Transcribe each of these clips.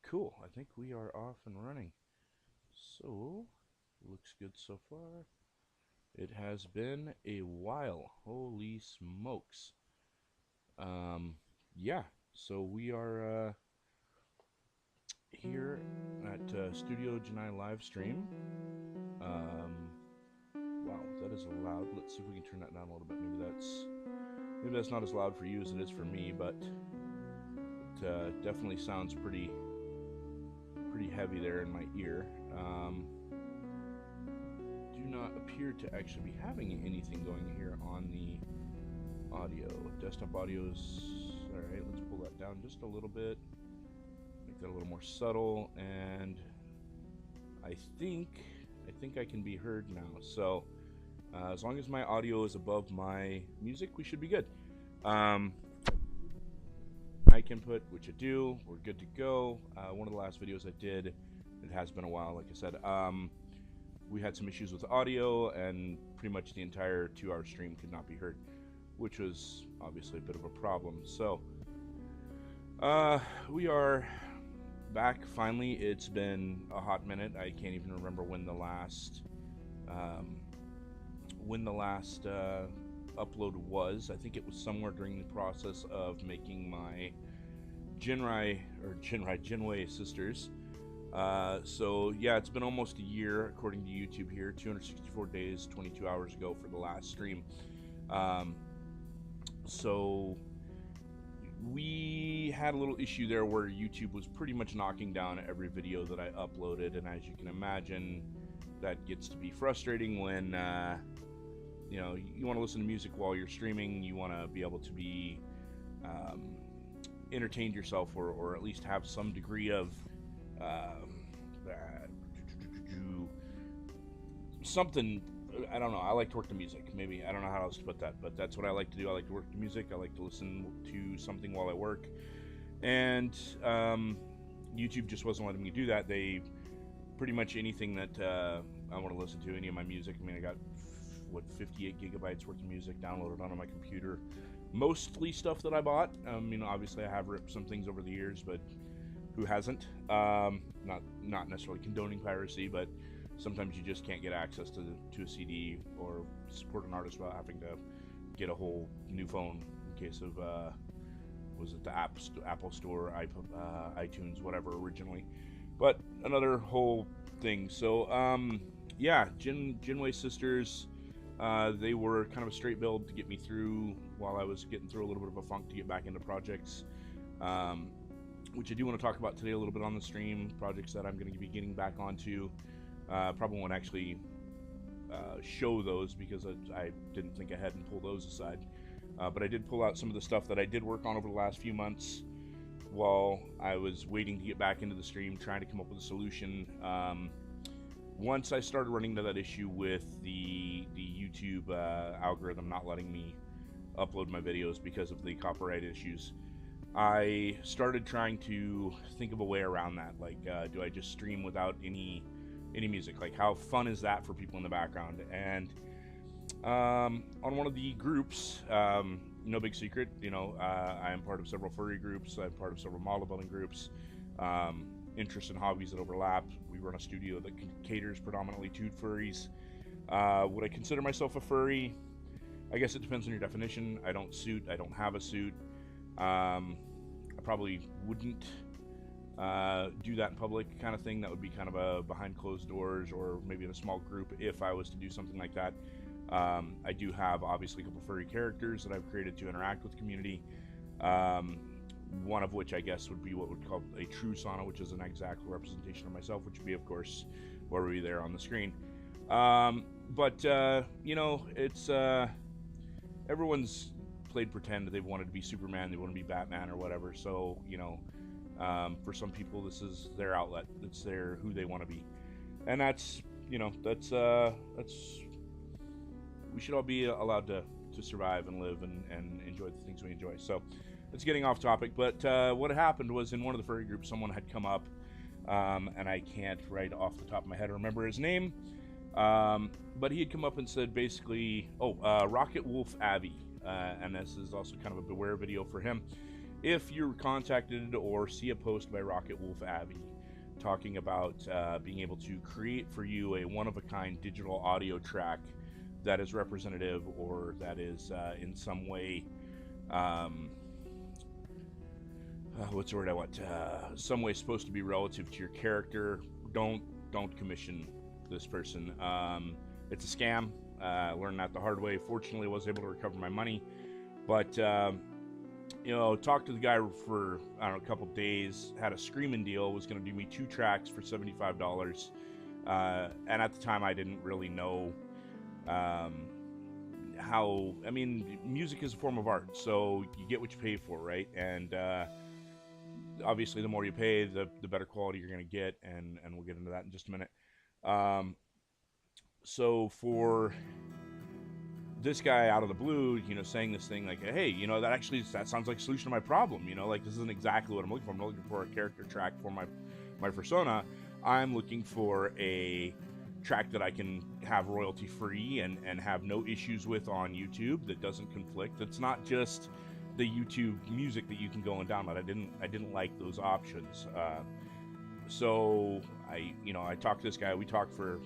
Cool. I think we are off and running. So, looks good so far. It has been a while. Holy smokes. Um, yeah. So we are here at Studio Janai live stream. Um, wow, that is loud. Let's see if we can turn that down a little bit. Maybe that's not as loud for you as it is for me, but it definitely sounds pretty heavy there in my ear. Do not appear to actually be having anything going here on the audio. Desktop audio's alright. Let's pull that down just a little bit, make that a little more subtle, and I think I can be heard now. So as long as my audio is above my music, we should be good. Mic input, which I do, we're good to go. One of the last videos I did, it has been a while, like I said. We had some issues with audio, and pretty much the entire 2-hour stream could not be heard, which was obviously a bit of a problem. So, we are back finally. It's been a hot minute. I can't even remember when the last upload was. I think it was somewhere during the process of making my Jinwei Sisters. So yeah, it's been almost a year according to YouTube here. 264 days, 22 hours ago for the last stream. So we had a little issue there where YouTube was pretty much knocking down every video that I uploaded, and as you can imagine, that gets to be frustrating when you know, you want to listen to music while you're streaming. You want to be able to be entertained yourself, or at least have some degree of something. I don't know. I like to work the music. Maybe I don't know how else to put that, but that's what I like to do. I like to work the music. I like to listen to something while I work, and YouTube just wasn't letting me do that. They pretty much anything that I want to listen to, any of my music. I mean, I got 58 gigabytes worth of music downloaded onto my computer. Mostly stuff that I bought. Obviously I have ripped some things over the years, but who hasn't? Not necessarily condoning piracy, but sometimes you just can't get access to a CD or support an artist without having to get a whole new phone in case of was it the Apple Store, iTunes, whatever originally. But another whole thing. So yeah, Jinwei Sisters. They were kind of a straight build to get me through while I was getting through a little bit of a funk to get back into projects, which I do want to talk about today a little bit on the stream. Projects that I'm going to be getting back onto. Probably won't actually show those because I didn't think ahead and pull those aside. But I did pull out some of the stuff that I did work on over the last few months while I was waiting to get back into the stream, trying to come up with a solution. Once I started running into that issue with the YouTube algorithm not letting me upload my videos because of the copyright issues, I started trying to think of a way around that. Like, do I just stream without any music? Like, how fun is that for people in the background? And on one of the groups, no big secret, I am part of several furry groups. I'm part of several model building groups. Interests and hobbies that overlap. We run a studio that caters predominantly to furries. Would I consider myself a furry? I guess it depends on your definition. I don't suit. I don't have a suit. I probably wouldn't do that in public kind of thing. That would be kind of a behind closed doors, or maybe in a small group if I was to do something like that. I do have obviously a couple furry characters that I've created to interact with the community. One of which I guess would be what would call a true sauna, which is an exact representation of myself, which would be, of course, where we there on the screen. But it's everyone's played pretend. They've wanted to be Superman, they want to be Batman or whatever. So for some people, this is their outlet. It's who they want to be, and that's we should all be allowed to survive and live and enjoy the things we enjoy. So it's getting off topic, but what happened was in one of the furry groups, someone had come up, and I can't right off the top of my head remember his name, but he had come up and said basically, Rocket Wolf Abby, and this is also kind of a beware video for him, if you're contacted or see a post by Rocket Wolf Abbey talking about being able to create for you a one-of-a-kind digital audio track that is representative or that is in some way, what's the word I want? Some way supposed to be relative to your character, don't commission this person. It's a scam. I learned that the hard way. Fortunately, I was able to recover my money, but talked to the guy for I don't know a couple days. Had a screaming deal. Was going to do me 2 tracks for $75, and at the time I didn't really know how. I mean, music is a form of art, so you get what you pay for, right? And obviously, the more you pay, the better quality you're going to get, and we'll get into that in just a minute. So for this guy out of the blue, saying this thing like, hey, that sounds like a solution to my problem. Like, this isn't exactly what I'm looking for. I'm not looking for a character track for my persona. I'm looking for a track that I can have royalty free and have no issues with on YouTube that doesn't conflict. It's not just the YouTube music that you can go and download. I didn't like those options. So I talked to this guy. We talked for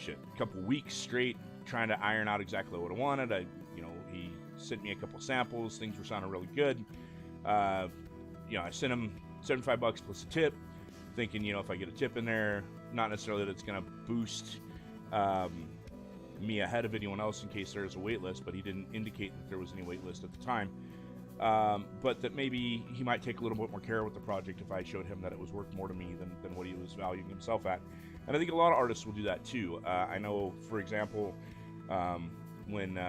a couple weeks straight, trying to iron out exactly what I wanted. He sent me a couple samples. Things were sounding really good. I sent him $75 plus a tip, thinking, if I get a tip in there, not necessarily that it's going to boost me ahead of anyone else in case there's a wait list, but he didn't indicate that there was any wait list at the time. But that maybe he might take a little bit more care with the project if I showed him that it was worth more to me than what he was valuing himself at. And I think a lot of artists will do that too. I know, for example, when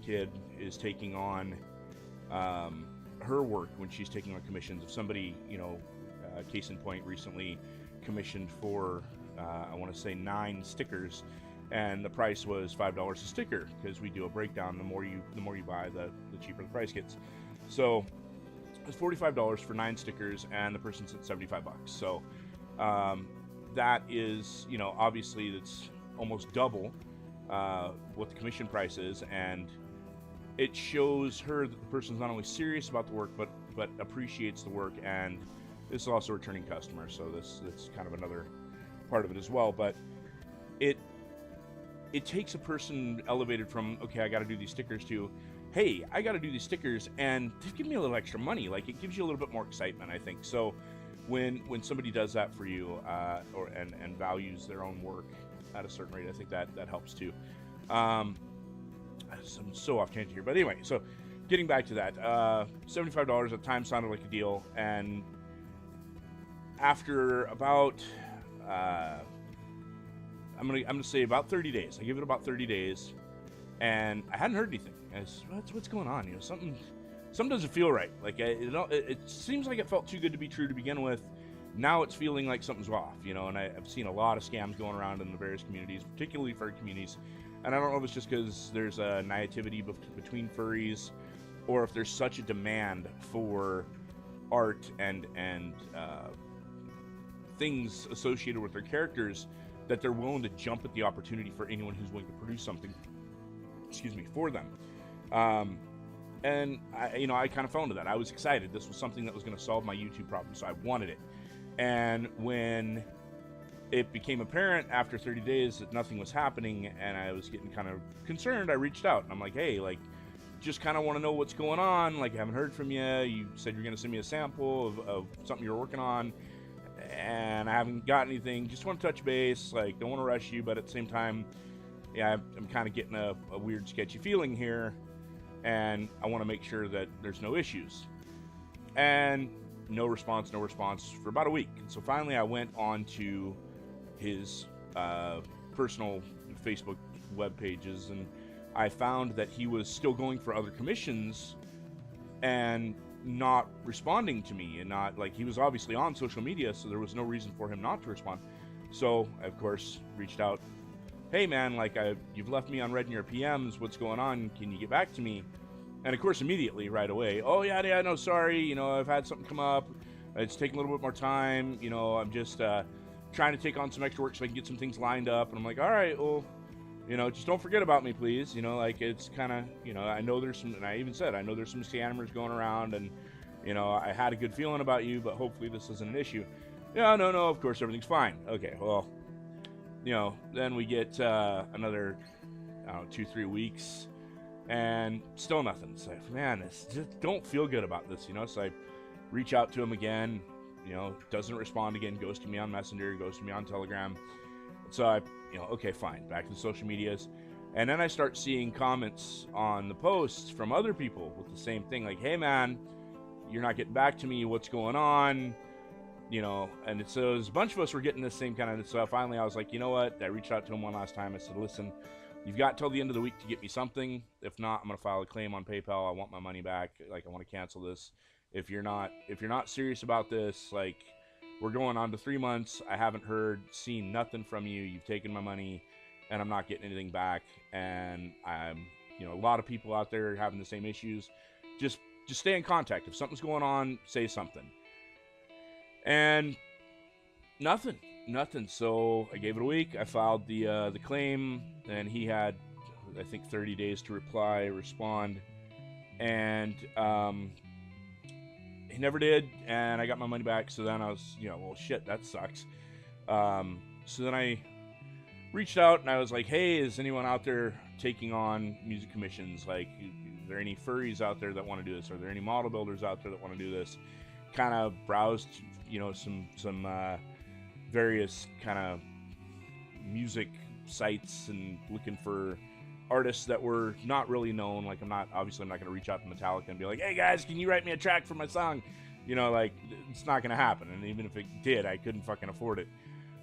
Kid is taking on her work, when she's taking on commissions, if somebody, case in point, recently commissioned for, I want to say 9 stickers, and the price was $5 a sticker, because we do a breakdown. The more you buy, the cheaper the price gets. So it's $45 for 9 stickers, and the person sent $75. So that is, obviously that's almost double what the commission price is, and it shows her that the person's not only serious about the work, but appreciates the work, and this is also a returning customer, so that's kind of another part of it as well. But it takes a person elevated from, okay, I got to do these stickers, to, hey, I got to do these stickers, and they've given me a little extra money. Like, it gives you a little bit more excitement, I think. So when somebody does that for you, and values their own work at a certain rate, I think that helps too. I'm so off tangent here, but anyway, so getting back to that, $75 at the time sounded like a deal, and after about I'm gonna say about 30 days, I give it about 30 days, and I hadn't heard anything. What's going on? Something doesn't feel right. Like, it seems like it felt too good to be true to begin with. Now it's feeling like something's off, and I've seen a lot of scams going around in the various communities, particularly furry communities. And I don't know if it's just because there's a naivety between furries, or if there's such a demand for art and things associated with their characters that they're willing to jump at the opportunity for anyone who's willing to produce something, for them. And I kind of fell into that. I was excited. This was something that was going to solve my YouTube problem, so I wanted it. And when it became apparent after 30 days that nothing was happening, and I was getting kind of concerned, I reached out, and I'm like, hey, like, just kind of want to know what's going on. Like, I haven't heard from you. You said you're going to send me a sample of something you're working on, and I haven't got anything. Just want to touch base. Like, don't want to rush you, but at the same time, yeah, I'm kind of getting a weird, sketchy feeling here, and I want to make sure that there's no issues. And no response for about a week. And so finally I went on to his personal Facebook web pages, and I found that he was still going for other commissions and not responding to me, and not, like, he was obviously on social media, so there was no reason for him not to respond. So I, of course, reached out. Hey man, like, you've left me unread in your PMs. What's going on? Can you get back to me? And of course, immediately, right away, oh yeah, no, sorry, I've had something come up. It's taking a little bit more time. I'm just trying to take on some extra work so I can get some things lined up. And I'm like, all right, well, just don't forget about me, please. Like, it's kind of, I know there's some, and I even said, I know there's some scammers going around, and You know, I had a good feeling about you, but hopefully this isn't an issue. Yeah, no, of course everything's fine. Okay, well, you know, then we get another, I don't know, 2-3 weeks, and still nothing. So, man, this just don't feel good about this, you know. So I reach out to him again, you know, doesn't respond again, goes to me on Messenger, goes to me on Telegram. So I, you know, okay, fine, back to the social medias. And then I start seeing comments on the posts from other people with the same thing, like, hey, man, you're not getting back to me, what's going on? You know, and so a bunch of us were getting this same kind of stuff. Finally, I was like, you know what? I reached out to him one last time. I said, listen, you've got till the end of the week to get me something. If not, I'm going to file a claim on PayPal. I want my money back. Like, I want to cancel this. If you're not serious about this, like, we're going on to 3 months. I haven't seen nothing from you. You've taken my money, and I'm not getting anything back. And I'm, you know, a lot of people out there having the same issues. Just stay in contact. If something's going on, say something. And nothing. So I gave it a week. I filed the claim, and he had, I think, 30 days to respond, and he never did. And I got my money back. So then I was, you know, well, shit, that sucks. So then I reached out and I was like, hey, is anyone out there taking on music commissions? Like, are there any furries out there that want to do this? Are there any model builders out there that want to do this? Kind of browsed, you know, some various kind of music sites and looking for artists that were not really known. Like, I'm not going to reach out to Metallica and be like, hey guys, can you write me a track for my song? You know, like, it's not going to happen. And even if it did, I couldn't fucking afford it.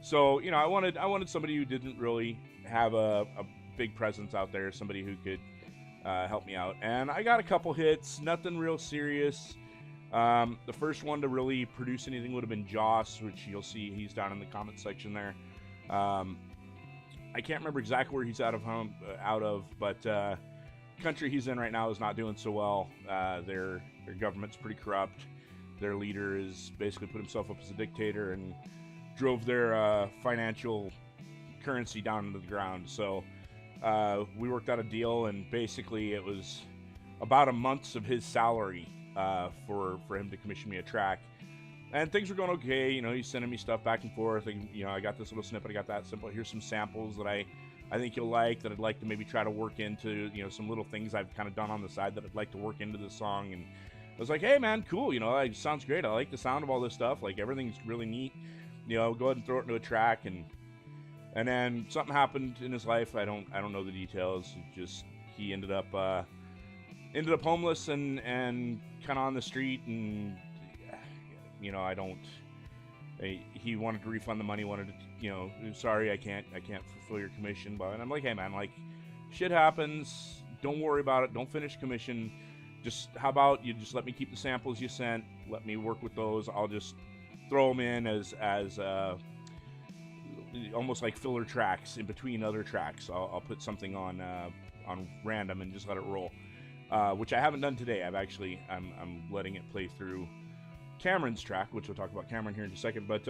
So, you know, I wanted somebody who didn't really have a big presence out there, somebody who could help me out. And I got a couple hits, nothing real serious. The first one to really produce anything would have been Jhoss, which you'll see he's down in the comment section there. I can't remember exactly where he's out of, but country he's in right now is not doing so well. Their government's pretty corrupt. Their leader is basically put himself up as a dictator and drove their financial currency down into the ground. So we worked out a deal, and basically it was about a month's of his salary for him to commission me a track. And things were going okay. You know, he's sending me stuff back and forth. And, you know, I got this little snippet, I got that simple. Here's some samples that I think you'll like, that I'd like to maybe try to work into, you know, some little things I've kind of done on the side that I'd like to work into the song. And I was like, hey man, cool, you know, it sounds great. I like the sound of all this stuff. Like, everything's really neat. You know, go ahead and throw it into a track. And then something happened in his life. I don't know the details. Just, he ended up homeless and kind of on the street. And, you know, he wanted to refund the money, wanted to, you know, sorry, I can't fulfill your commission. But, and I'm like, hey man, like, shit happens. Don't worry about it. Don't finish commission. Just, how about you just let me keep the samples you sent? Let me work with those. I'll just throw them in as almost like filler tracks in between other tracks. I'll put something on random and just let it roll, which I haven't done today. I'm letting it play through Cameron's track, which we'll talk about Cameron here in a second. But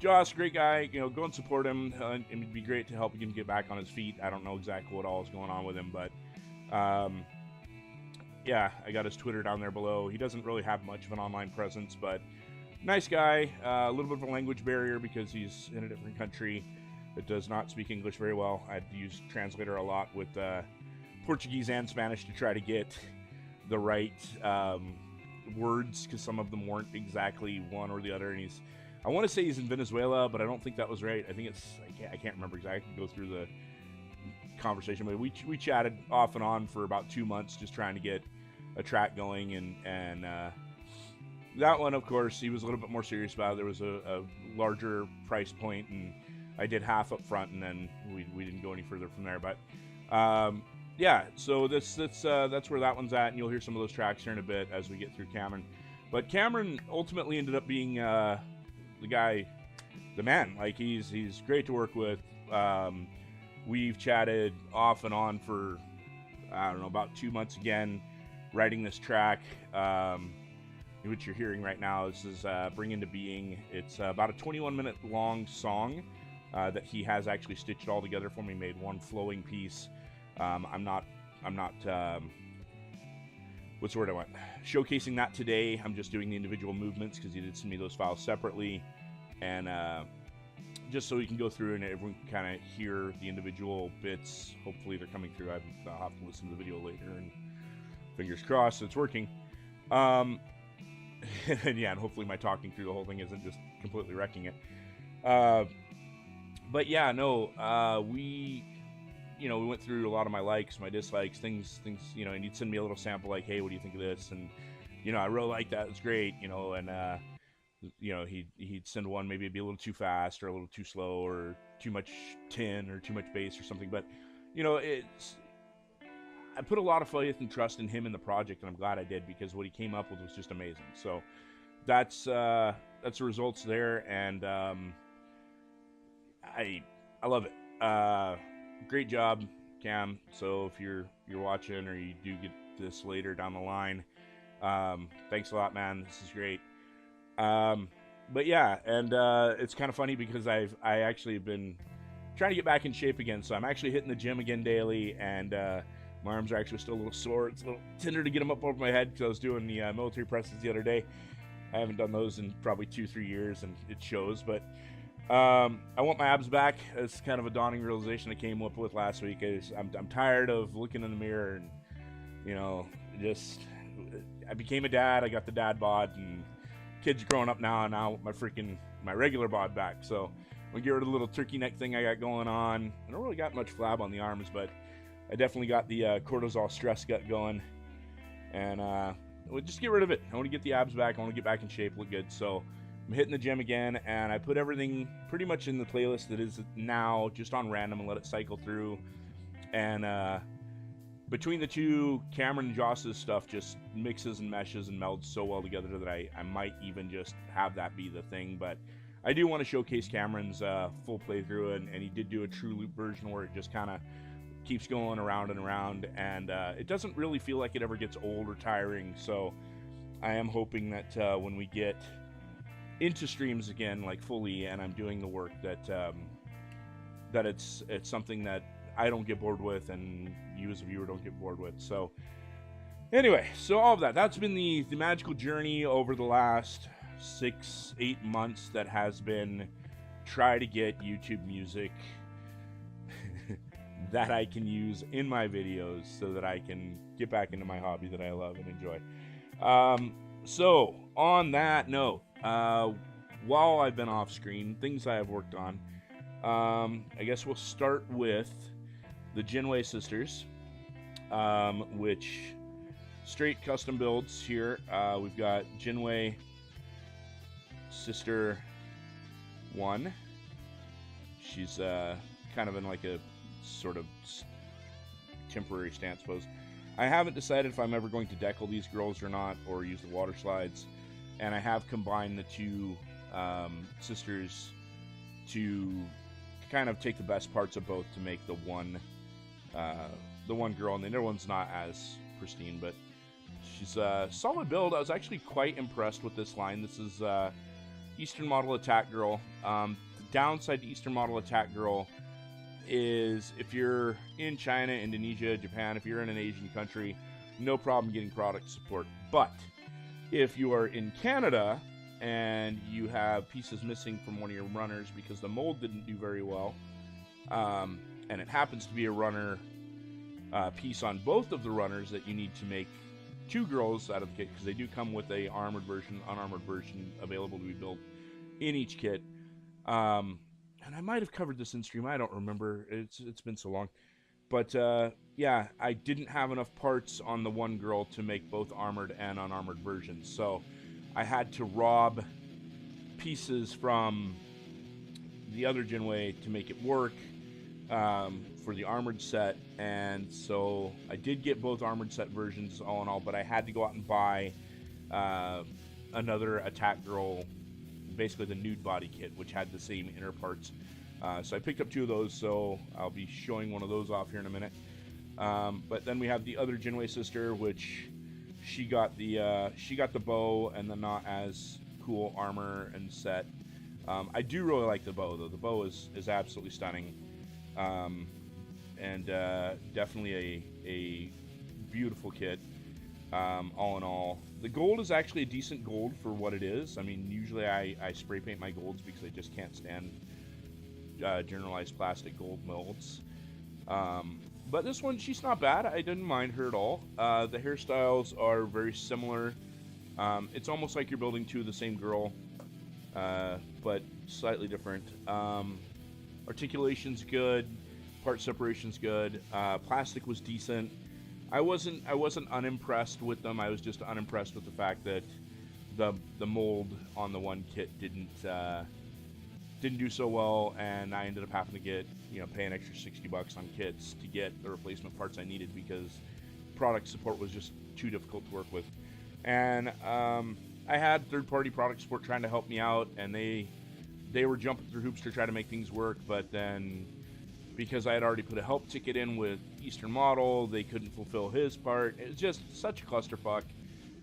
Jhoss, great guy. You know, go and support him. It'd be great to help him get back on his feet. I don't know exactly what all is going on with him, but yeah, I got his Twitter down there below. He doesn't really have much of an online presence, but nice guy. A little bit of a language barrier because he's in a different country that does not speak English very well. I had to use translator a lot with Portuguese and Spanish to try to get the right words, because some of them weren't exactly one or the other. And I want to say he's in Venezuela, but I don't think that was right. I think I can't remember exactly. Go through the conversation, but we chatted off and on for about 2 months just trying to get a track going, and that one, of course, he was a little bit more serious about it. There was a larger price point, and I did half up front, and then we didn't go any further from there. But yeah, so that's where that one's at, and you'll hear some of those tracks here in a bit as we get through Cameron. But Cameron ultimately ended up being the guy, the man. Like, he's great to work with. We've chatted off and on for, I don't know, about 2 months again, writing this track, which you're hearing right now. This is Bring Into Being. It's about a 21-minute long song that he has actually stitched all together for me, made one flowing piece. I'm not what's the word I want? Showcasing that today. I'm just doing the individual movements because he did send me those files separately, and just so we can go through and everyone can kind of hear the individual bits. Hopefully they're coming through. I'll have to listen to the video later, and fingers crossed it's working. And yeah, and hopefully my talking through the whole thing isn't just completely wrecking it. But yeah, no, we went through a lot of my likes, my dislikes, things, and he'd send me a little sample like, hey, what do you think of this? And, I really like that. It's great, and, he'd send one, maybe it'd be a little too fast or a little too slow or too much tin or too much bass or something. But, I put a lot of faith and trust in him in the project, and I'm glad I did, because what he came up with was just amazing. So that's the results there, and I love it. Great job, Cam. So if you're watching, or you do get this later down the line, thanks a lot, man. This is great. But yeah, and it's kind of funny because I actually have been trying to get back in shape again. So I'm actually hitting the gym again daily, and my arms are actually still a little sore. It's a little tender to get them up over my head because I was doing the military presses the other day. I haven't done those in probably 2-3 years, and it shows. But I want my abs back. It's kind of a dawning realization I came up with last week. I'm tired of looking in the mirror and, I became a dad. I got the dad bod, and kids growing up now, and I want my regular bod back. So I'm gonna get rid of the little turkey neck thing I got going on. I don't really got much flab on the arms, but I definitely got the cortisol stress gut going, and we'll just get rid of it. I want to get the abs back. I want to get back in shape, look good. So I'm hitting the gym again, and I put everything pretty much in the playlist that is now just on random and let it cycle through. And between the two, Cameron and Jhoss's stuff just mixes and meshes and melds so well together that I might even just have that be the thing. But I do want to showcase Cameron's full playthrough, and he did do a true loop version where it just kind of keeps going around and around, and it doesn't really feel like it ever gets old or tiring. So I am hoping that when we get into streams again, like fully, and I'm doing the work, that that it's something that I don't get bored with, and you as a viewer don't get bored with. So anyway, so all of that's been the magical journey over the last 6-8 months that has been try to get YouTube music that I can use in my videos so that I can get back into my hobby that I love and enjoy. So on that note, while I've been off screen, things I have worked on, I guess we'll start with the Jinwei sisters, which straight custom builds here. We've got Jinwei sister 1. She's kind of in like a sort of temporary stance pose. I haven't decided if I'm ever going to decal these girls or not, or use the water slides, and I have combined the two sisters to kind of take the best parts of both to make the one girl, and the other one's not as pristine, but she's a solid build. I was actually quite impressed with this line. This is Eastern Model Attack Girl. The downside to Eastern Model Attack Girl is if you're in China, Indonesia, Japan, if you're in an Asian country, no problem getting product support. But if you are in Canada and you have pieces missing from one of your runners because the mold didn't do very well, and it happens to be a runner piece on both of the runners that you need to make 2 girls out of the kit, because they do come with a armored version, unarmored version available to be built in each kit. And I might have covered this in stream. I don't remember. It's been so long. But yeah, I didn't have enough parts on the one girl to make both armored and unarmored versions. So I had to rob pieces from the other Jinwei to make it work for the armored set. And so I did get both armored set versions all in all, but I had to go out and buy another attack girl, basically the nude body kit, which had the same inner parts. So I picked up 2 of those, so I'll be showing one of those off here in a minute. But then we have the other Jinwei sister, which she got the bow and the not as cool armor and set. I do really like the bow, though. The bow is absolutely stunning, and definitely a beautiful kit. All in all, the gold is actually a decent gold for what it is. I mean, usually I spray paint my golds because I just can't stand generalized plastic gold molds. But this one, she's not bad. I didn't mind her at all. The hairstyles are very similar. It's almost like you're building two of the same girl, but slightly different. Articulation's good. Part separation's good. Plastic was decent. I wasn't unimpressed with them. I was just unimpressed with the fact that the mold on the one kit didn't do so well, and I ended up having to get, pay an extra $60 on kits to get the replacement parts I needed because product support was just too difficult to work with. And I had third-party product support trying to help me out, and they were jumping through hoops to try to make things work, but then because I had already put a help ticket in with Eastern Model, they couldn't fulfill his part. It was just such a clusterfuck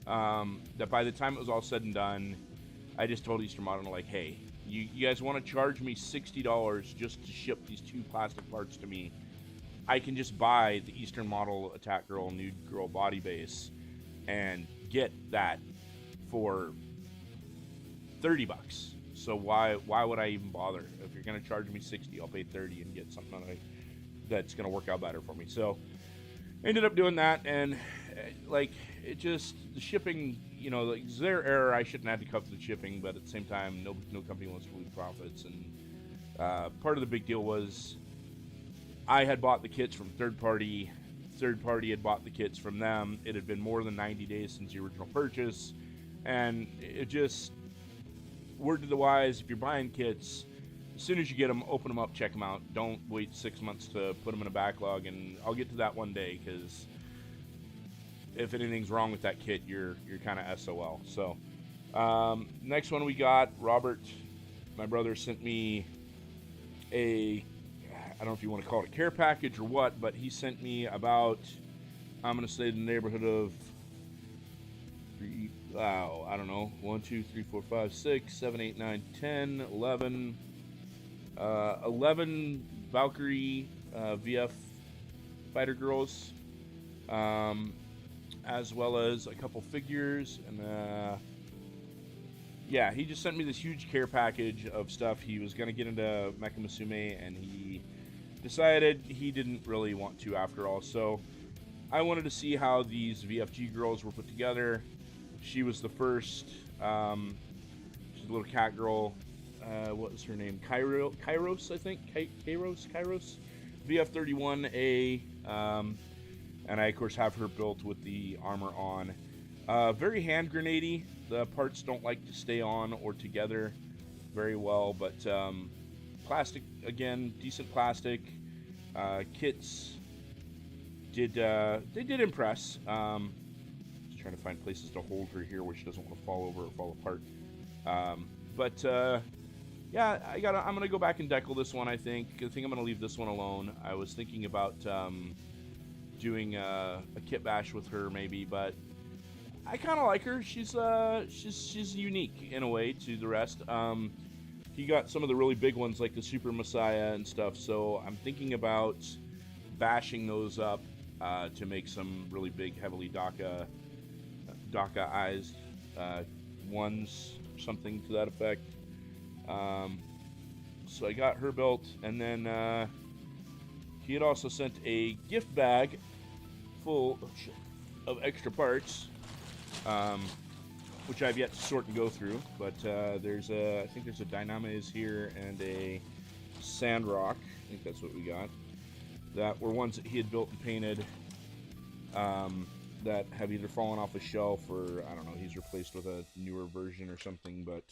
that by the time it was all said and done, I just told Eastern Model, like, hey, you guys want to charge me $60 just to ship these two plastic parts to me? I can just buy the Eastern Model Attack Girl, Nude Girl body base and get that for $30. So why would I even bother? If you're gonna charge me $60, I'll pay $30 and get something that's gonna work out better for me. So I ended up doing that, and it just, the shipping, it's their error. I shouldn't have to cover the shipping, but at the same time, no company wants to lose profits. And part of the big deal was I had bought the kits from third party had bought the kits from them. It had been more than 90 days since the original purchase, and it just, word to the wise, if you're buying kits, as soon as you get them, open them up, check them out. Don't wait 6 months to put them in a backlog, and I'll get to that one day, because if anything's wrong with that kit, you're kind of SOL. So next one we got, Robert, my brother, sent me I don't know if you want to call it a care package or what, but he sent me about, I'm going to say the neighborhood of, I don't know, 1, 2, 3, 4, 5, 6, 7, 8, 9, 10, 11, 11 Valkyrie VF fighter girls, as well as a couple figures, and yeah, he just sent me this huge care package of stuff. He was going to get into Mecha Musume, and he decided he didn't really want to after all. So I wanted to see how these VFG girls were put together. She was the first. She's a little cat girl. What was her name? Kairos, I think. Kairos. VF31A. And I, of course, have her built with the armor on. Very hand grenadey. The parts don't like to stay on or together very well, but plastic, again, decent plastic. Kits they did impress. Just trying to find places to hold her here where she doesn't want to fall over or fall apart. Yeah, I'm gonna go back and decal this one. I think I'm gonna leave this one alone. I was thinking about doing a kit bash with her maybe, but I kind of like her. She's unique in a way to the rest. He got some of the really big ones like the Super Messiah and stuff, so I'm thinking about bashing those up to make some really big, heavily DACA eyes ones, something to that effect. So I got her built, and then he had also sent a gift bag full of extra parts, which I've yet to sort and go through. But I think there's a Dynamis here and a Sandrock. I think that's what we got. That were ones that he had built and painted that have either fallen off a shelf or, I don't know, he's replaced with a newer version or something. But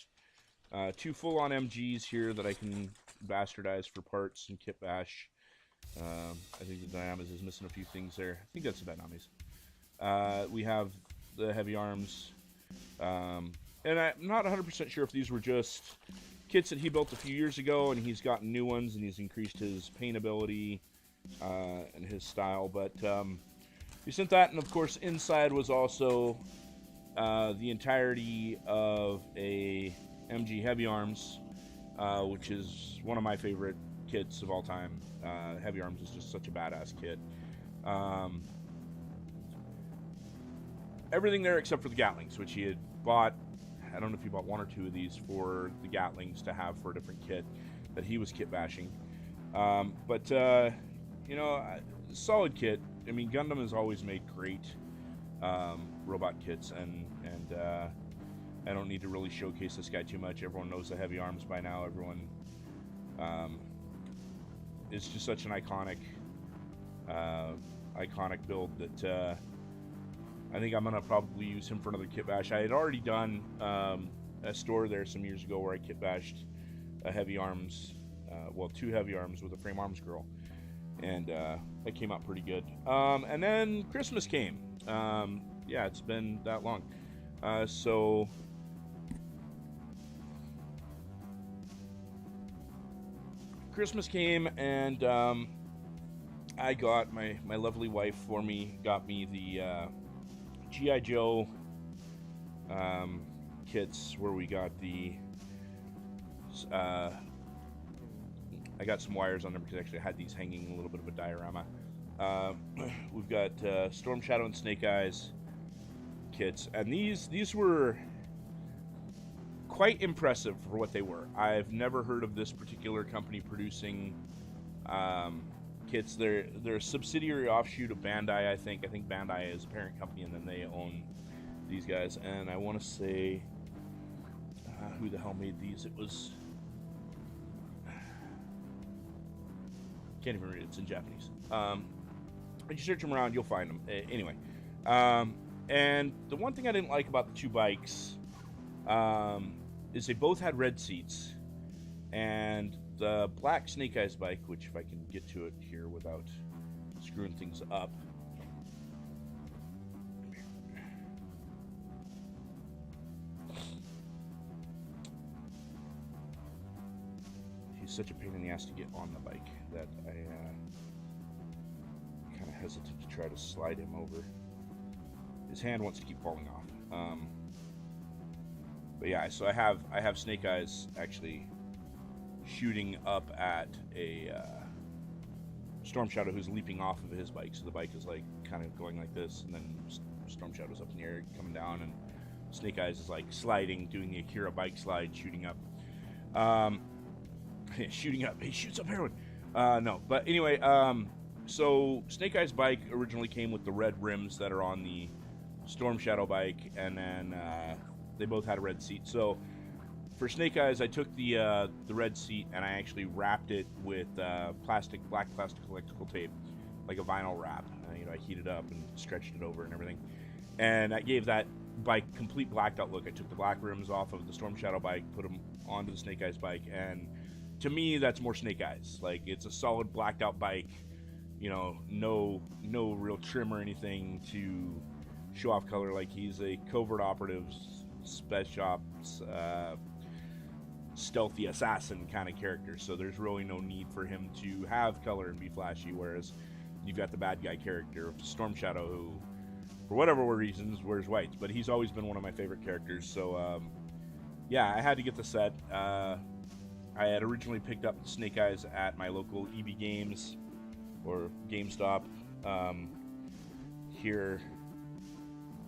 two full-on MGs here that I can bastardize for parts and kit bash. I think the Dynamis is missing a few things there. I think that's the Dynamis. We have the heavy arms. And I'm not 100% sure if these were just kits that he built a few years ago and he's gotten new ones and he's increased his paint ability and his style. But he sent that, and of course inside was also the entirety of a MG Heavy Arms, which is one of my favorite kits of all time. Heavy Arms is just such a badass kit. everything there except for the Gatlings, which he had bought. I don't know if he bought one or two of these for the Gatlings to have for a different kit that he was kit bashing. But solid kit. I mean, Gundam has always made great robot kits, and I don't need to really showcase this guy too much. Everyone knows the heavy arms by now. Everyone, it's just such an iconic build that I think I'm gonna probably use him for another kit bash. I had already done a store there some years ago where I kit bashed a heavy arms, two heavy arms with a frame arms girl, and that came out pretty good. And then Christmas came. Yeah, it's been that long. So Christmas came, and I got my lovely wife got me the G.I. Joe kits, where we got the I got some wires on them because actually I had these hanging in a little bit of a diorama. We've got Storm Shadow and Snake Eyes kits, and these were quite impressive for what they were. I've never heard of this particular company producing kits. They're a subsidiary offshoot of Bandai, I think. I think Bandai is a parent company, and then they own these guys. And I want to say who the hell made these. It was, can't even read it. It's in Japanese. If you search them around, you'll find them. Anyway, and the one thing I didn't like about the two bikes is they both had red seats, and the black Snake Eyes bike, which if I can get to it here without screwing things up. He's such a pain in the ass to get on the bike that I kind of hesitant to try to slide him over. His hand wants to keep falling off. But yeah, so I have Snake Eyes actually shooting up at a Storm Shadow who's leaping off of his bike. So the bike is like kind of going like this, and then Storm Shadow's up in the air coming down, and Snake Eyes is like sliding, doing the Akira bike slide, shooting up. Shooting up. He shoots up heroin. No, but anyway, so Snake Eyes bike originally came with the red rims that are on the Storm Shadow bike, and then they both had a red seat. So for Snake Eyes, I took the red seat and I actually wrapped it with black plastic electrical tape, like a vinyl wrap. I heated up and stretched it over and everything, and that gave that bike complete blacked out look. I took the black rims off of the Storm Shadow bike, put them onto the Snake Eyes bike, and to me, that's more Snake Eyes. Like, it's a solid blacked out bike. No real trim or anything to show off color. Like, he's a covert operative, spec ops, stealthy assassin kind of character. So there's really no need for him to have color and be flashy. Whereas you've got the bad guy character of Storm Shadow, who, for whatever reasons, wears whites. But he's always been one of my favorite characters. So yeah, I had to get the set. I had originally picked up Snake Eyes at my local EB Games or GameStop here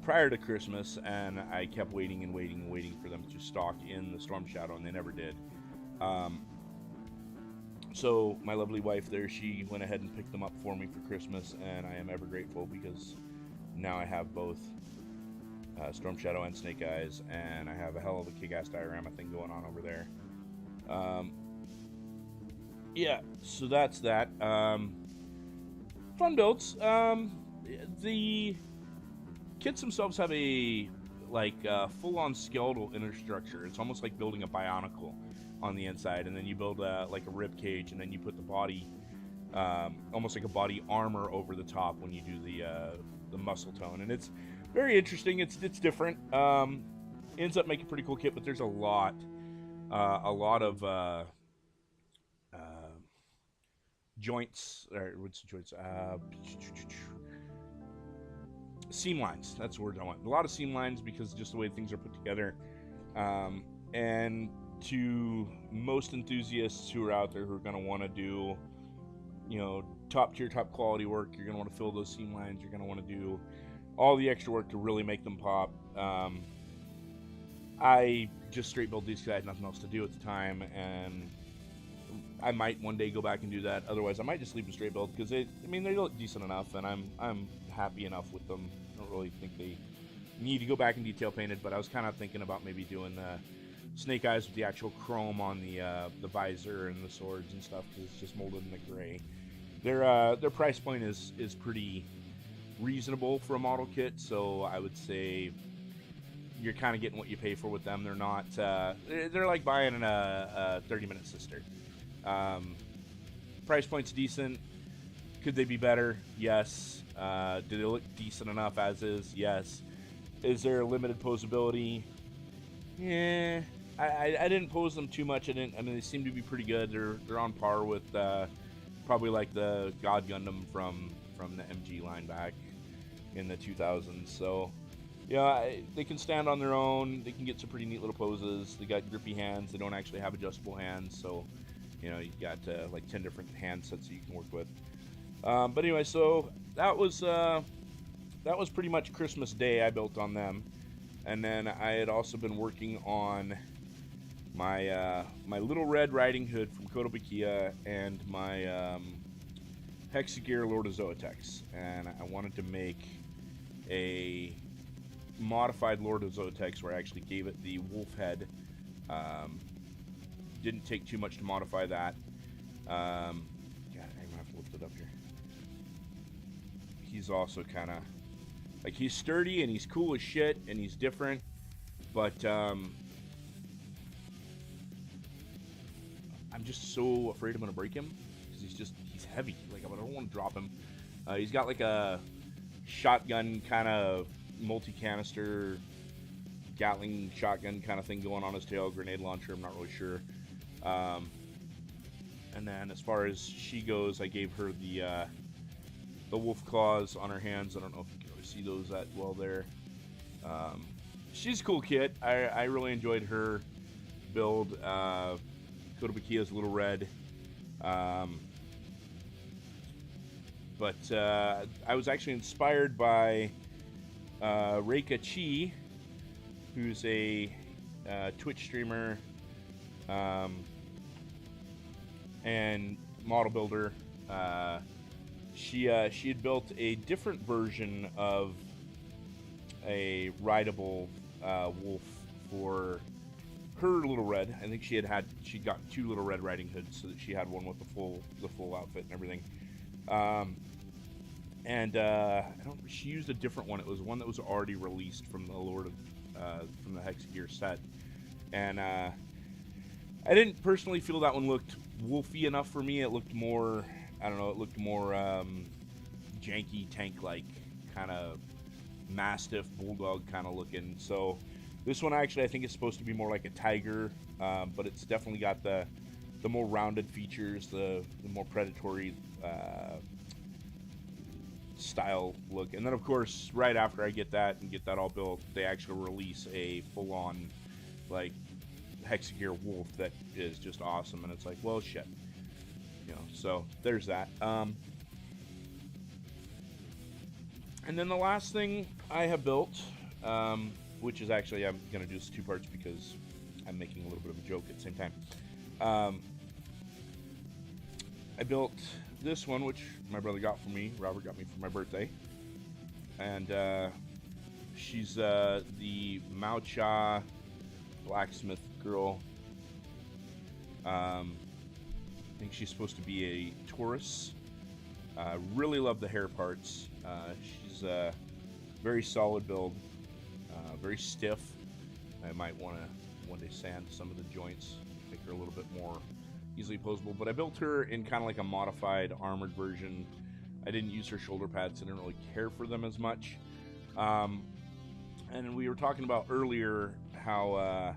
prior to Christmas, and I kept waiting and waiting and waiting for them to stock in the Storm Shadow, and they never did. So my lovely wife there, she went ahead and picked them up for me for Christmas, and I am ever grateful because now I have both Storm Shadow and Snake Eyes, and I have a hell of a kick-ass diorama thing going on over there. Yeah, so that's that. Fun builds. The kits themselves have a full-on skeletal inner structure. It's almost like building a bionicle on the inside, and then you build like a rib cage, and then you put the body, almost like a body armor over the top when you do the muscle tone, and it's very interesting. It's different. Ends up making a pretty cool kit, but there's a lot of joints, or what's the joints? Seam lines. That's the word I want. A lot of seam lines because just the way things are put together. And to most enthusiasts who are out there who are going to want to do, top tier, top quality work, you're going to want to fill those seam lines. You're going to want to do all the extra work to really make them pop. I just straight built these because I had nothing else to do at the time, and I might one day go back and do that. Otherwise, I might just leave them straight built because I mean, they look decent enough, and I'm happy enough with them. I don't really think they need to go back and detail painted, but I was kind of thinking about maybe doing snake eyes with the actual chrome on the visor and the swords and stuff because it's just molded in the gray. Their price point is pretty reasonable for a model kit, so I would say you're kind of getting what you pay for with them. They're not they're like buying a 30-minute sister. Price point's decent. Could they be better? Yes. Do they look decent enough as is? Yes. Is there a limited posability? Yeah. I didn't pose them too much. I mean, they seem to be pretty good. They're on par with probably like the God Gundam from the MG line back in the 2000s. So yeah, they can stand on their own. They can get some pretty neat little poses. They got grippy hands. They don't actually have adjustable hands, so you know you got like 10 different hand sets that you can work with. But anyway, so that was pretty much Christmas Day. I built on them, and then I had also been working on my my Little Red Riding Hood from Kotobukiya and my Hexagear Lord of Zoetex, and I wanted to make a modified Lord of Zoetex where I actually gave it the wolf head. Didn't take too much to modify that. God, I'm gonna have to lift it up here. He's also kind of like, he's sturdy and he's cool as shit and he's different, but I'm just so afraid I'm gonna break him because he's heavy. Like, I don't want to drop him. He's got like a shotgun kind of multi-canister Gatling shotgun kind of thing going on his tail, grenade launcher, I'm not really sure. And then as far as she goes, I gave her the wolf claws on her hands. I don't know if you can really see those that well there. She's a cool kit. I really enjoyed her build. Kotobukiya's Little Red. But I was actually inspired by Reika Chi, who's a Twitch streamer and model builder. She had built a different version of a rideable wolf for her Little Red. I think she'd got 2 Little Red Riding Hoods, so that she had one with the full outfit and everything. She used a different one. It was one that was already released from the from the Hexagear set, and I didn't personally feel that one looked wolfy enough for me. It looked more, I don't know, it looked more janky tank-like, kind of mastiff bulldog kind of looking. So this one actually I think is supposed to be more like a tiger, but it's definitely got the more rounded features, the more predatory style look. And then of course right after I get that all built, they actually release a full-on like Hexagear wolf that is just awesome, and it's like, well, shit, you know. So there's that. And then the last thing I have built, which is actually, I'm gonna do this 2 parts because I'm making a little bit of a joke at the same time. I built this one, which my brother got for me. Robert got me for my birthday, and she's the Mao Cha blacksmith girl. I think she's supposed to be a Taurus. Really love the hair parts. She's a very solid build, very stiff. I might want to one day sand some of the joints, make her a little bit more easily posable. But I built her in kind of like a modified armored version. I didn't use her shoulder pads. I didn't really care for them as much. And we were talking about earlier how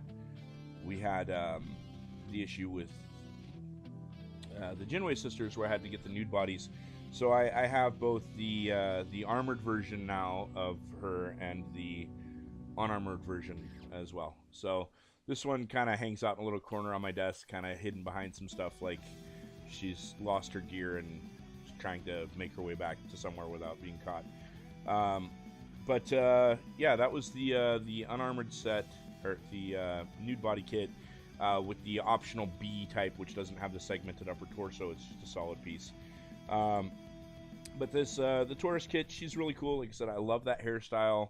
we had the issue with the Jinwei sisters, where I had to get the nude bodies. So I have both the armored version now of her and the unarmored version as well. So this one kind of hangs out in a little corner on my desk, kind of hidden behind some stuff, like she's lost her gear and trying to make her way back to somewhere without being caught. But yeah, that was the unarmored set, or the nude body kit with the optional B type, which doesn't have the segmented upper torso. It's just a solid piece. But this the Taurus kit, she's really cool. Like I said, I love that hairstyle.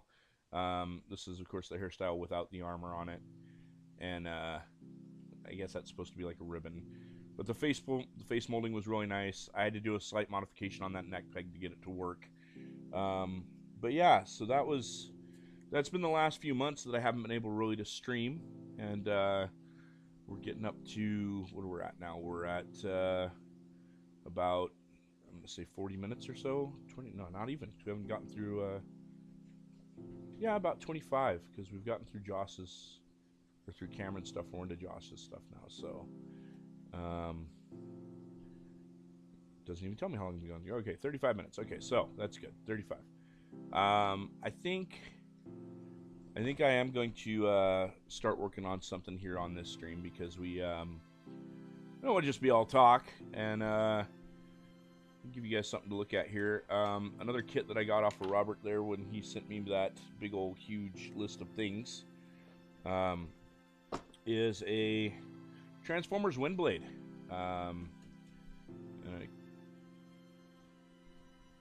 This is of course the hairstyle without the armor on it, and I guess that's supposed to be like a ribbon. But the face molding was really nice. I had to do a slight modification on that neck peg to get it to work. But yeah, so that's been the last few months that I haven't been able really to stream, and we're getting up to what are we at now? We're at about, I'm gonna say 40 minutes or so. 20? No, not even. We haven't gotten through. Yeah, about 25, because we've gotten through Jhoss's, or through Cameron's stuff. We're into Jhoss's stuff now, so doesn't even tell me how long we've gone. Okay, 35 minutes. Okay, so that's good. 35. I think I am going to start working on something here on this stream, because we I don't want to just be all talk, and give you guys something to look at here. Another kit that I got off of Robert there when he sent me that big old huge list of things is a Transformers Windblade.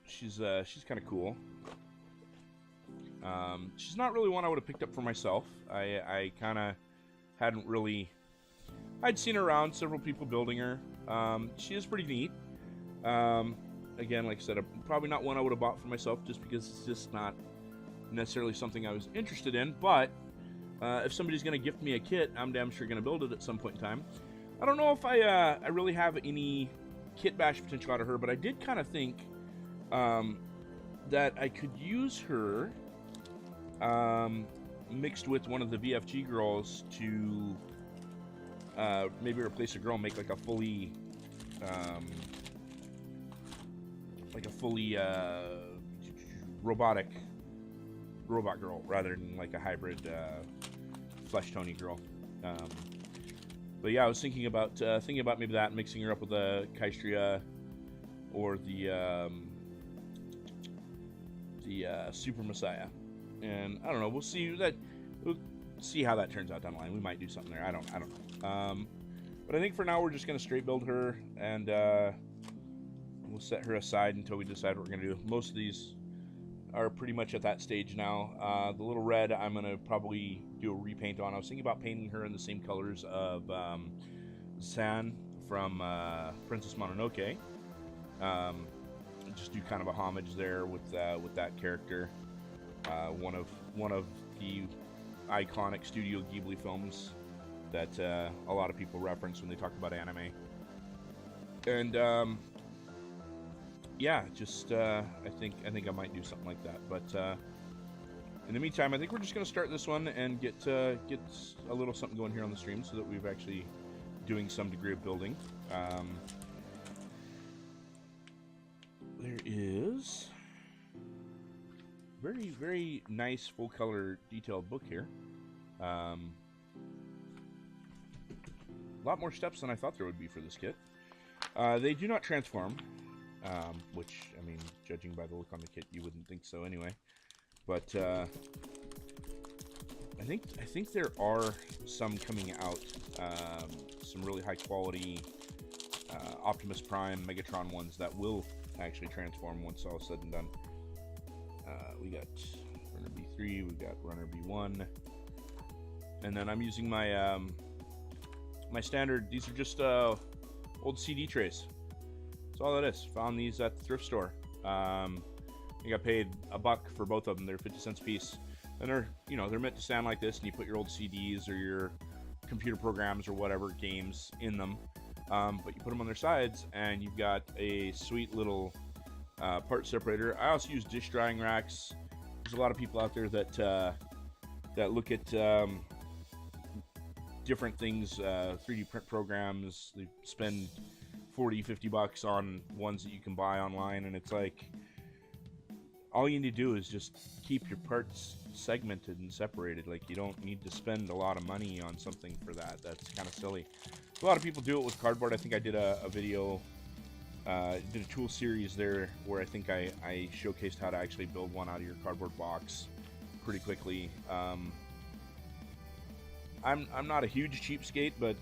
She's kind of cool. She's not really one I would have picked up for myself. I kind of hadn't really... I'd seen her around, several people building her. She is pretty neat. Again, like I said, probably not one I would have bought for myself, just because it's just not necessarily something I was interested in. But if somebody's going to gift me a kit, I'm damn sure going to build it at some point in time. I don't know if I really have any kit bash potential out of her, but I did kind of think that I could use her mixed with one of the VFG girls to maybe replace a girl, make like a fully robot girl, rather than like a hybrid flesh Tony girl. But yeah, I was thinking about maybe that, mixing her up with a Kystria or the Super Messiah, and I don't know. We'll see how that turns out down the line. We might do something there. I don't know. But I think for now we're just gonna straight build her, and we'll set her aside until we decide what we're gonna do. Most of these are pretty much at that stage now. The little red, I'm gonna probably do a repaint on. I was thinking about painting her in the same colors of San from Princess Mononoke. Just do kind of a homage there with that character. One of the iconic Studio Ghibli films that a lot of people reference when they talk about anime. And yeah, just I think I might do something like that. But in the meantime, I think we're just gonna start this one and get a little something going here on the stream, so that we've actually doing some degree of building. There is very, very nice full color detailed book here. A lot more steps than I thought there would be for this kit. They do not transform, which, I mean, judging by the look on the kit, you wouldn't think so anyway. But I think there are some coming out, some really high quality Optimus Prime, Megatron ones that will actually transform once all is said and done. We got Runner B3, we got Runner B1, and then I'm using my my standard. These are just old CD trays. That's all that is. Found these at the thrift store. I got paid $1 for both of them. They're 50 cents a piece, and they're meant to stand like this, and you put your old CDs or your computer programs or whatever games in them. But you put them on their sides, and you've got a sweet little part separator. I also use dish drying racks. There's a lot of people out there that look at different things, 3D print programs. They spend $40-50 on ones that you can buy online, and it's like, all you need to do is just keep your parts segmented and separated. Like, you don't need to spend a lot of money on something for that. That's kind of silly. A lot of people do it with cardboard. I think I did a video Did a tool series there where I think I showcased how to actually build one out of your cardboard box pretty quickly. I'm not a huge cheapskate, but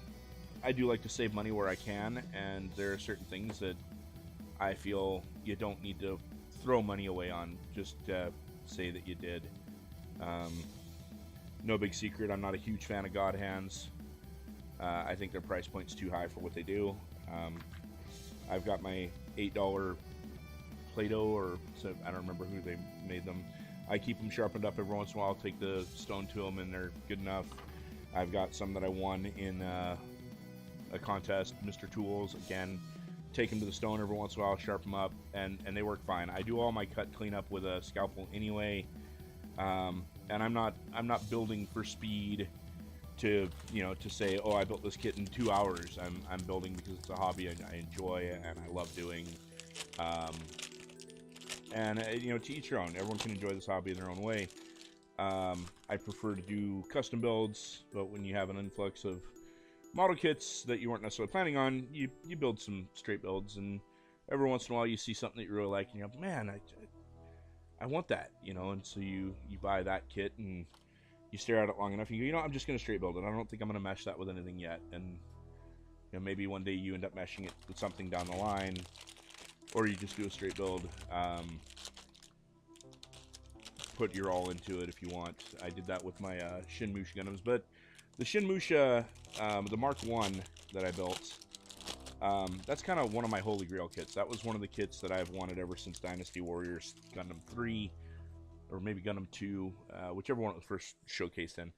I do like to save money where I can, and there are certain things that I feel you don't need to throw money away on just to say that you did. No big secret, I'm not a huge fan of God Hands. I think their price point's too high for what they do. I've got my $8 Play-Doh, or so I don't remember who they made them. I keep them sharpened up every once in a while. I'll take the stone to them, and they're good enough. I've got some that I won in a contest, Mr. Tools. Again, take them to the stone every once in a while, sharpen them up, and they work fine. I do all my cut cleanup with a scalpel anyway, and I'm not building for speed to say, oh, I built this kit in 2 hours. I'm building because it's a hobby I enjoy and I love doing. And to each your own. Everyone can enjoy this hobby in their own way. I prefer to do custom builds, but when you have an influx of model kits that you weren't necessarily planning on, you build some straight builds, and every once in a while you see something that you really like, and you're like, man, I want that, and so you buy that kit, and you stare at it long enough, and you go, I'm just going to straight build it. I don't think I'm going to mesh that with anything yet, and maybe one day you end up meshing it with something down the line, or you just do a straight build. Put your all into it if you want. I did that with my Shinmusha Gundams, but the Shinmusha, the Mark 1 that I built, that's kind of one of my holy grail kits. That was one of the kits that I've wanted ever since Dynasty Warriors Gundam 3, or maybe Gundam 2, whichever one it was first showcased in.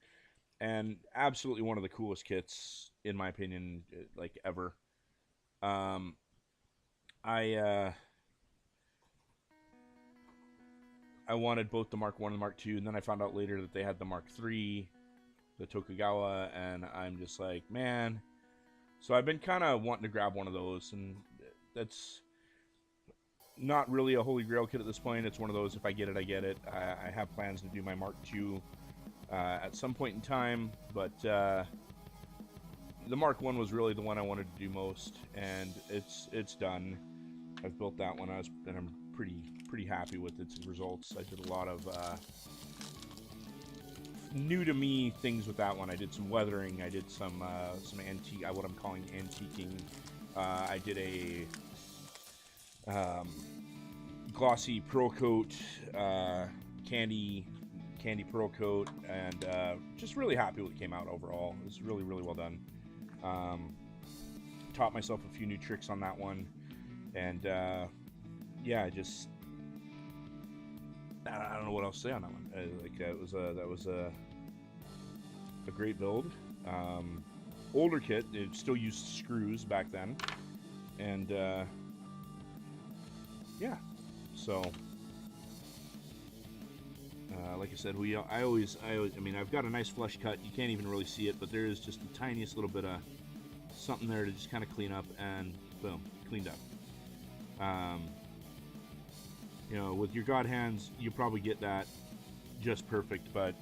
And absolutely one of the coolest kits, in my opinion, like ever. I wanted both the Mark 1 and the Mark 2, and then I found out later that they had the Mark 3, the Tokugawa, and I'm just like, man. So I've been kind of wanting to grab one of those, and that's not really a holy grail kit at this point. It's one of those, if I get it, I get it. I have plans to do my Mark 2 at some point in time, but the Mark 1 was really the one I wanted to do most, and it's done. I've built that one, and I'm pretty happy with its results. I did a lot of new to me things with that one. I did some weathering. I did some antique, what I'm calling antiquing. I did a glossy pearl coat, candy pearl coat, and just really happy with what came out overall. It was really well done. Taught myself a few new tricks on that one, and yeah, just I don't know what else to say on that one. That was a great build. Older kit, it still used screws back then, and yeah. So like I said, I mean, I've got a nice flush cut. You can't even really see it, but there is just the tiniest little bit of something there to just kind of clean up, and boom, cleaned up. With your God Hands, you probably get that just perfect, but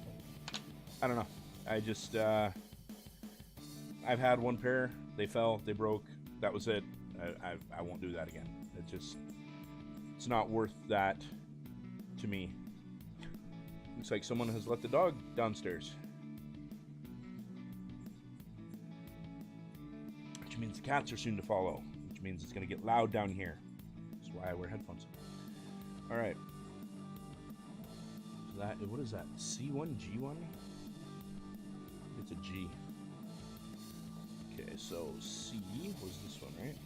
I don't know. I just, I've had one pair, they fell, they broke, that was it. I won't do that again. It's not worth that to me. Looks like someone has let the dog downstairs. Which means the cats are soon to follow, which means it's going to get loud down here. That's why I wear headphones. Alright. So what is that? C1, G1? It's a G. Okay, so C was this one, right?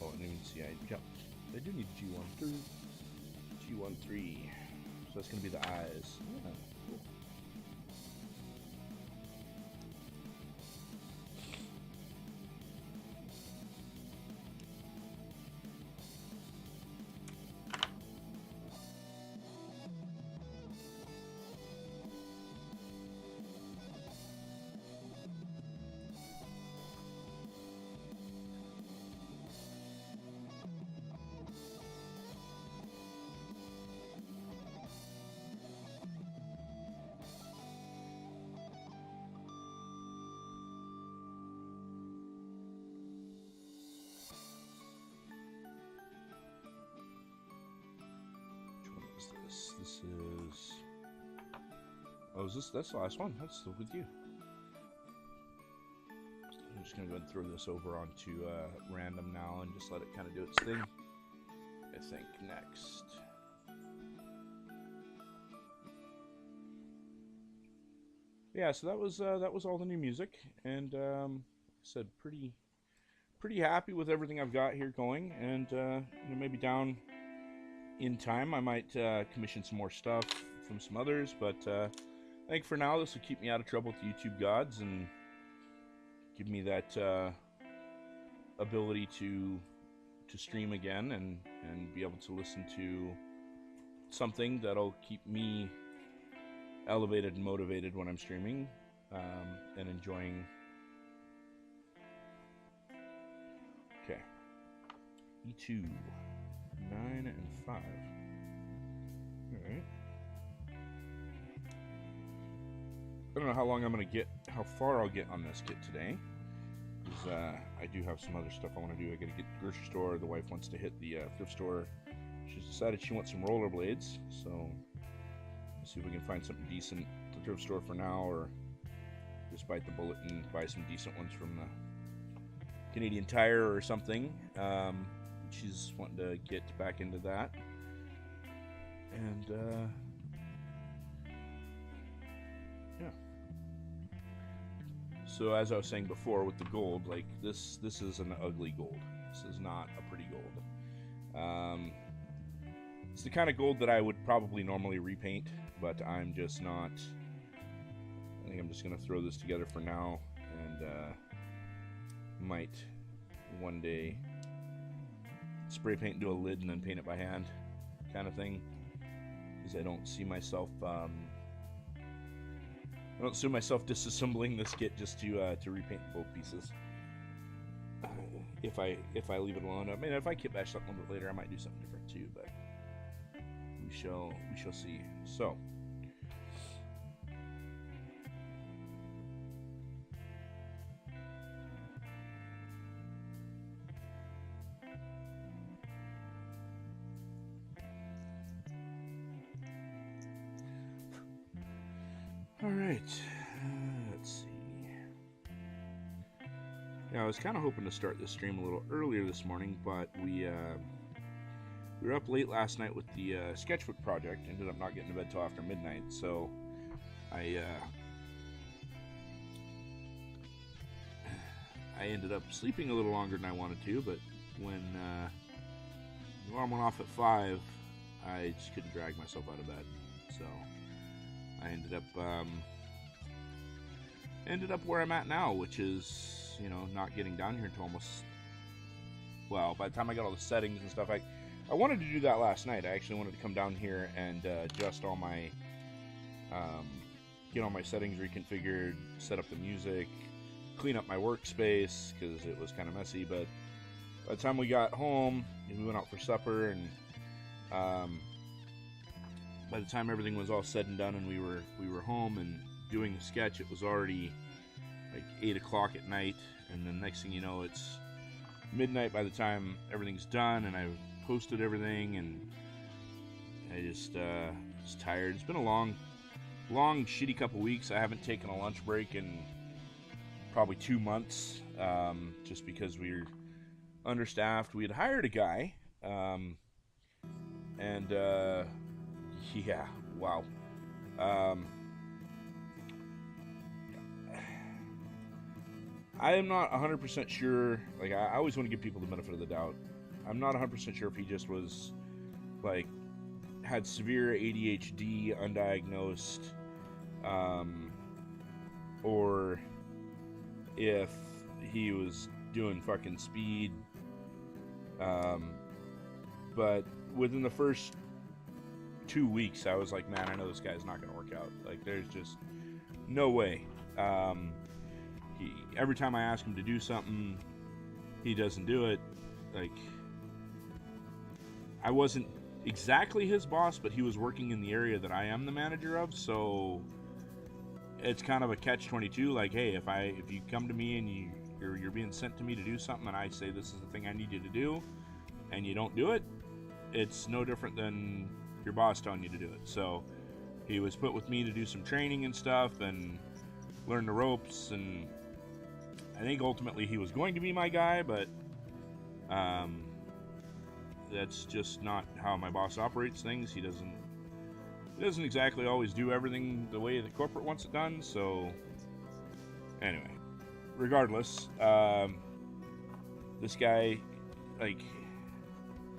Oh, I didn't even see. I do need G1 2. G1 3. So that's going to be the eyes. Yeah, cool. Oh, is this? That's the last one. That's still with you. I'm just gonna go ahead and throw this over onto random now and just let it kind of do its thing. I think next. Yeah, so that was all the new music, and said pretty happy with everything I've got here going, and maybe down in time I might commission some more stuff from some others, but I think for now this will keep me out of trouble with the YouTube gods and give me that ability to stream again and be able to listen to something that'll keep me elevated and motivated when I'm streaming and enjoying. Okay, E2, 9 and 5. All right. I don't know how long I'm gonna get, how far I'll get on this kit today. Because I do have some other stuff I want to do. I gotta get to the grocery store. The wife wants to hit the thrift store. She's decided she wants some rollerblades, so let's see if we can find something decent at the thrift store for now, or just bite the bullet and buy some decent ones from the Canadian Tire or something. She's wanting to get back into that, and yeah. So as I was saying before, with the gold, like this is an ugly gold. This is not a pretty gold. It's the kind of gold that I would probably normally repaint, but I'm just not. I think I'm just gonna throw this together for now, and might one day spray paint, do a lid, and then paint it by hand, kind of thing. Because I don't see myself. I don't see myself disassembling this kit just to repaint both pieces. If I leave it alone, I mean, if I kit bash something a little bit later, I might do something different too. But we shall see. So. All right, let's see. Yeah, I was kind of hoping to start this stream a little earlier this morning, but we were up late last night with the sketchbook project. Ended up not getting to bed till after midnight, so I ended up sleeping a little longer than I wanted to. But when the alarm went off at 5, I just couldn't drag myself out of bed, so I ended up where I'm at now, which is, not getting down here until almost, well, by the time I got all the settings and stuff, I wanted to do that last night. I actually wanted to come down here and adjust all my, get all my settings reconfigured, set up the music, clean up my workspace, because it was kind of messy. But by the time we got home, we went out for supper, and by the time everything was all said and done and we were home and doing the sketch, it was already like 8 o'clock at night, and then next thing you know, it's midnight by the time everything's done, and I've posted everything, and I just was tired. It's been a long shitty couple weeks. I haven't taken a lunch break in probably 2 months, just because we were understaffed. We had hired a guy, and yeah, wow. I am not 100% sure. Like, I always want to give people the benefit of the doubt. I'm not 100% sure if he just was, like, had severe ADHD, undiagnosed, or if he was doing fucking speed. But within the first 2 weeks, I was like, man, I know this guy's not going to work out. Like, there's just no way. Every time I ask him to do something, he doesn't do it. Like, I wasn't exactly his boss, but he was working in the area that I am the manager of, so it's kind of a catch-22. Like, hey, if you come to me and you're being sent to me to do something, and I say this is the thing I need you to do, and you don't do it, it's no different than your boss telling you to do it. So he was put with me to do some training and stuff and learn the ropes, and I think ultimately he was going to be my guy, but that's just not how my boss operates things. He doesn't exactly always do everything the way the corporate wants it done. So anyway, regardless, this guy, like,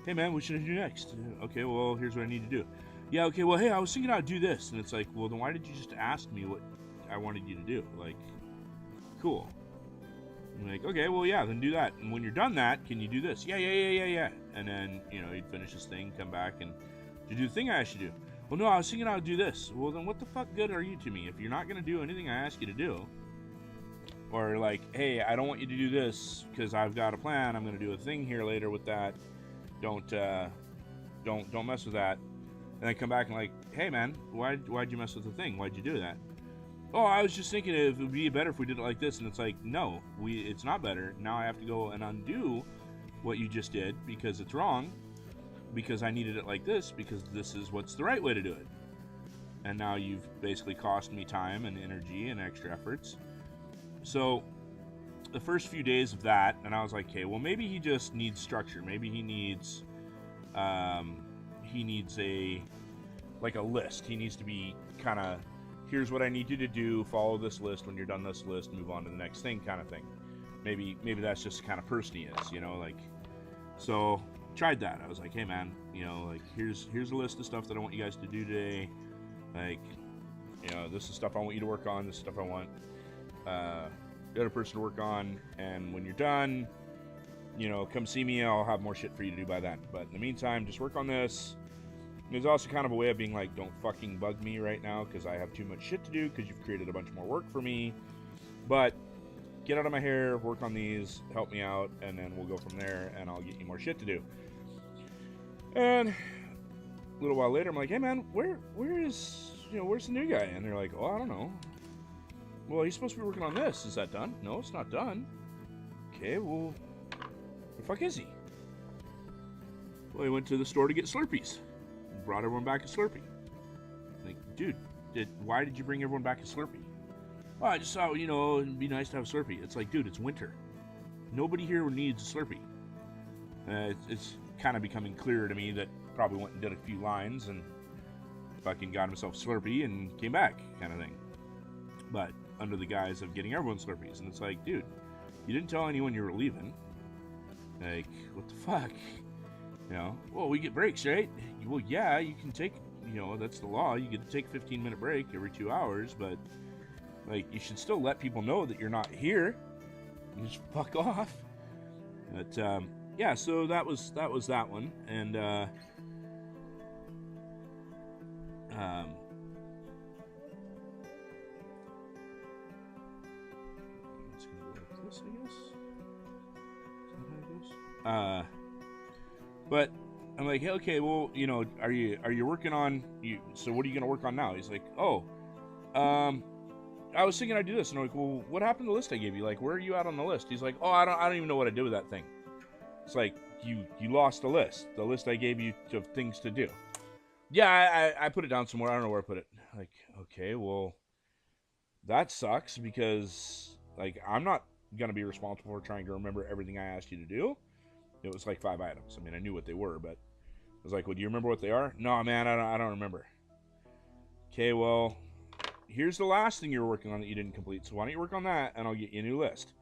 hey man, what should I do next? Okay, well, here's what I need to do. Yeah, okay, well, hey, I was thinking I'd do this. And it's like, well, then why did you just ask me what I wanted you to do? Like, cool. I'm like, okay, well, yeah, then do that. And when you're done that, can you do this? Yeah. And then, he'd finish his thing, come back, and to do the thing I asked you to do. Well, no, I was thinking I would do this. Well, then what the fuck good are you to me if you're not going to do anything I ask you to do? Or like, hey, I don't want you to do this because I've got a plan. I'm going to do a thing here later with that. Don't mess with that. And I come back and like, hey man, why'd you mess with the thing? Why'd you do that? Oh, I was just thinking it would be better if we did it like this. And it's like, no, it's not better. Now I have to go and undo what you just did because it's wrong, because I needed it like this, because this is what's the right way to do it. And now you've basically cost me time and energy and extra efforts. So the first few days of that, and I was like, okay, well, maybe he just needs structure. Maybe he needs a list. He needs to be kind of, here's what I need you to do, follow this list. When you're done this list, move on to the next thing, kind of thing. Maybe that's just the kind of person he is, like. So tried that. I was like, hey man, like, here's a list of stuff that I want you guys to do today. Like, this is stuff I want you to work on. This is stuff I want the other person to work on. And when you're done, come see me. I'll have more shit for you to do by then. But in the meantime, just work on this. And there's also kind of a way of being like, don't fucking bug me right now because I have too much shit to do because you've created a bunch more work for me. But get out of my hair, work on these, help me out, and then we'll go from there, and I'll get you more shit to do. And a little while later, I'm like, hey man, where's the new guy? And they're like, oh, I don't know. Well, he's supposed to be working on this. Is that done? No, it's not done. Okay, well, where the fuck is he? Well, he went to the store to get Slurpees. Brought everyone back a Slurpee. Like, dude, why did you bring everyone back a Slurpee? Well, I just thought, it'd be nice to have a Slurpee. It's like, dude, it's winter. Nobody here needs a Slurpee. It's kind of becoming clearer to me that probably went and did a few lines and fucking got himself Slurpee and came back, kind of thing. But under the guise of getting everyone Slurpees. And it's like, dude, you didn't tell anyone you were leaving. Like, what the fuck? Well, we get breaks, right? Well, yeah, you can take, that's the law. You get to take a 15-minute break every 2 hours, but, like, you should still let people know that you're not here. You just fuck off. But, yeah, so that was that one. And, it's gonna go like this, I guess. Is that how it goes? But I'm like, hey, okay, well, are you working on you? So what are you gonna work on now? He's like, oh, I was thinking I'd do this. And I'm like, well, what happened to the list I gave you? Like, where are you at on the list? He's like, oh, I don't even know what to do with that thing. It's like, you lost the list I gave you of things to do. Yeah, I put it down somewhere. I don't know where I put it. Like, okay, well, that sucks because, like, I'm not gonna be responsible for trying to remember everything I asked you to do. It was like 5 items. I mean, I knew what they were, but I was like, well, do you remember what they are? No, man, I don't remember. Okay, well, here's the last thing you were working on that you didn't complete. So why don't you work on that, and I'll get you a new list.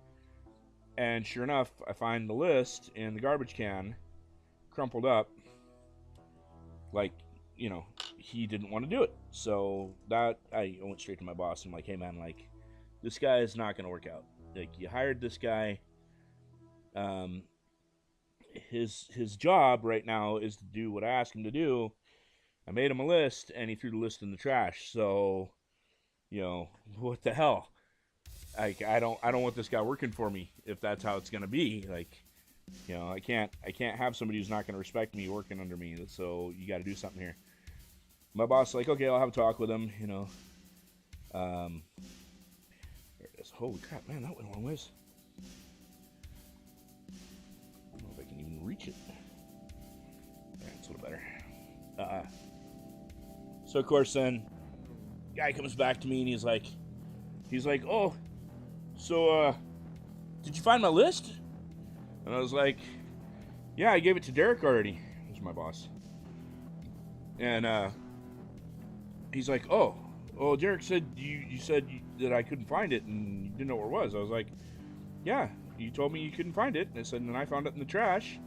And sure enough, I find the list in the garbage can, crumpled up, like, he didn't want to do it. So that, I went straight to my boss. I'm like, hey, man, like, this guy is not going to work out. Like, you hired this guy. His job right now is to do what I asked him to do. I made him a list, and he threw the list in the trash. So, what the hell? Like, I don't want this guy working for me if that's how it's gonna be. Like, I can't have somebody who's not gonna respect me working under me. So you got to do something here. My boss is like, okay, I'll have a talk with him. There it is. Holy crap, man, that went a long ways. Reach it. There, it's a little better. So of course then Guy comes back to me and he's like, oh, so did you find my list? And I was like, yeah, I gave it to Derek already. He's my boss. And he's like, oh, well, Derek said you said that I couldn't find it and you didn't know where it was. I was like, yeah, you told me you couldn't find it. And I said, and I found it in the trash.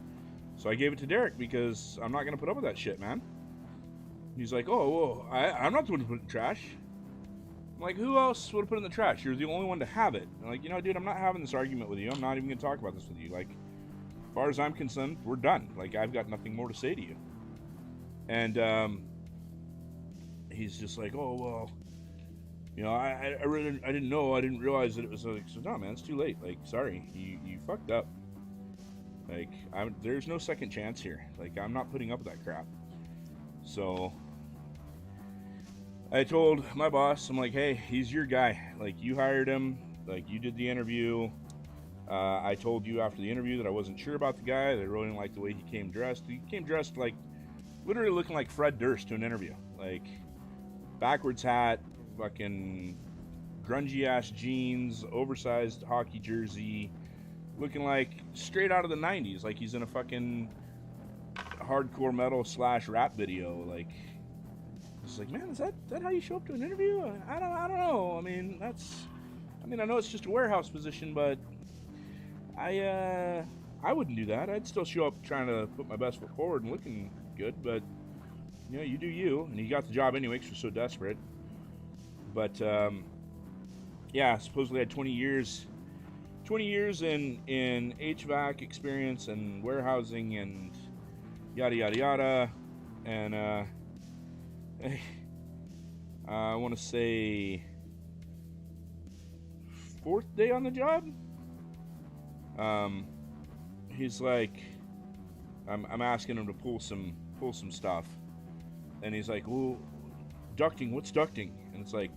So I gave it to Derek because I'm not going to put up with that shit, man. And he's like, oh, well, I'm not the one to put it in the trash. I'm like, who else would have put it in the trash? You're the only one to have it. I'm like, dude, I'm not having this argument with you. I'm not even going to talk about this with you. Like, as far as I'm concerned, we're done. Like, I've got nothing more to say to you. And he's just like, oh, well, I really, I didn't know. I didn't realize that it was like, so no, man, it's too late. Like, sorry, you fucked up. Like, there's no second chance here. Like, I'm not putting up with that crap. So I told my boss, I'm like, hey, he's your guy. Like, you hired him. Like, you did the interview. I told you after the interview that I wasn't sure about the guy. That I really didn't like the way he came dressed. He came dressed like, literally looking like Fred Durst to an interview. Like, backwards hat, fucking grungy ass jeans, oversized hockey jersey, looking like straight out of the 90s. Like he's in a fucking hardcore metal / rap video. Like, it's like, man, is that how you show up to an interview? I don't know. I mean, I know it's just a warehouse position, but I wouldn't do that. I'd still show up trying to put my best foot forward and looking good, but you do you, and you got the job anyway because you're so desperate. But yeah, supposedly I had 20 years in HVAC experience and warehousing and yada yada yada, and I want to say 4th day on the job. He's like, I'm asking him to pull some stuff, and he's like, well, ducting, what's ducting? And it's like,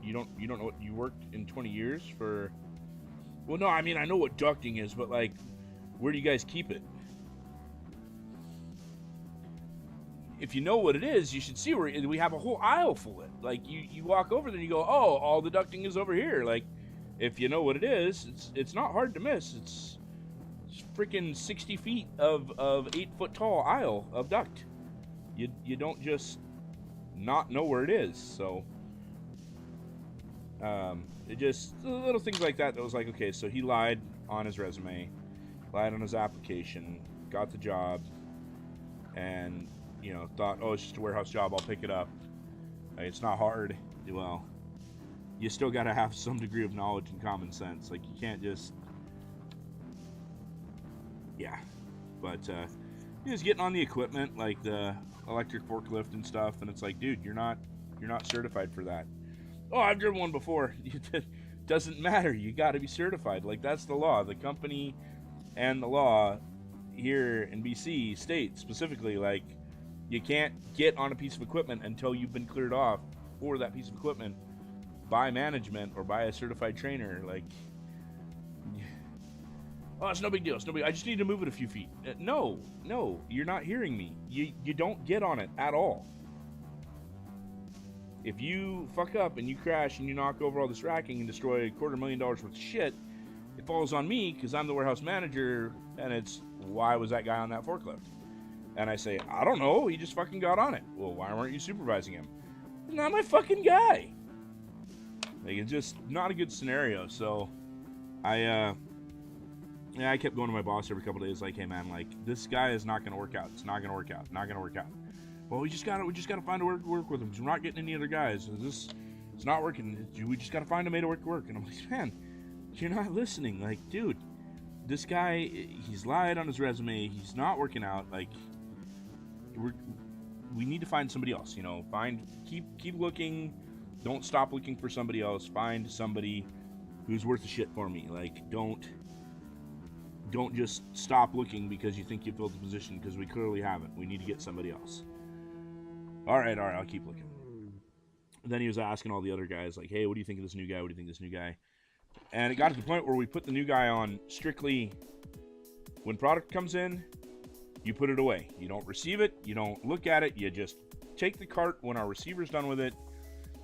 you don't know what you worked in 20 years for? Well, no, I mean, I know what ducting is, but like, where do you guys keep it? If you know what it is, you should see where we have a whole aisle full of it. Like, you walk over there and you go, oh, all the ducting is over here. Like, if you know what it is, it's not hard to miss. It's freaking 60 feet of 8-foot tall aisle of duct. You don't just not know where it is. So it just little things like that was like, okay, so he lied on his resume, lied on his application, got the job, and thought, oh, it's just a warehouse job, I'll pick it up. It's not hard. Well, you still got to have some degree of knowledge and common sense. Like, you can't just, yeah. But he was getting on the equipment, like the electric forklift and stuff, and it's like, dude, you're not certified for that. Oh, I've driven one before. It doesn't matter. You got to be certified. Like, that's the law. The company and the law here in BC state specifically, like, you can't get on a piece of equipment until you've been cleared off for that piece of equipment by management or by a certified trainer. Like, oh, it's no big deal. It's no big. I just need to move it a few feet. No, you're not hearing me. You don't get on it at all. If you fuck up and you crash and you knock over all this racking and destroy $250,000 worth of shit, it falls on me because I'm the warehouse manager, and it's, why was that guy on that forklift? And I say, I don't know, he just fucking got on it. Well, why weren't you supervising him? He's not my fucking guy. Like, it's just not a good scenario. So I kept going to my boss every couple of days, like, hey man, like, this guy is not gonna work out. It's not gonna work out. Not gonna work out. Well, we just gotta find a way to work with him. We're not getting any other guys. It's not working. We just gotta find a way to work. And I'm like, man, you're not listening. Like, dude, this guy, he's lied on his resume. He's not working out. Like, we need to find somebody else. Keep looking. Don't stop looking for somebody else. Find somebody who's worth the shit for me. Like, don't just stop looking because you think you filled the position, because we clearly haven't. We need to get somebody else. All right, I'll keep looking. And then he was asking all the other guys, like, hey, what do you think of this new guy? What do you think of this new guy? And it got to the point where we put the new guy on strictly, when product comes in, you put it away. You don't receive it. You don't look at it. You just take the cart when our receiver's done with it,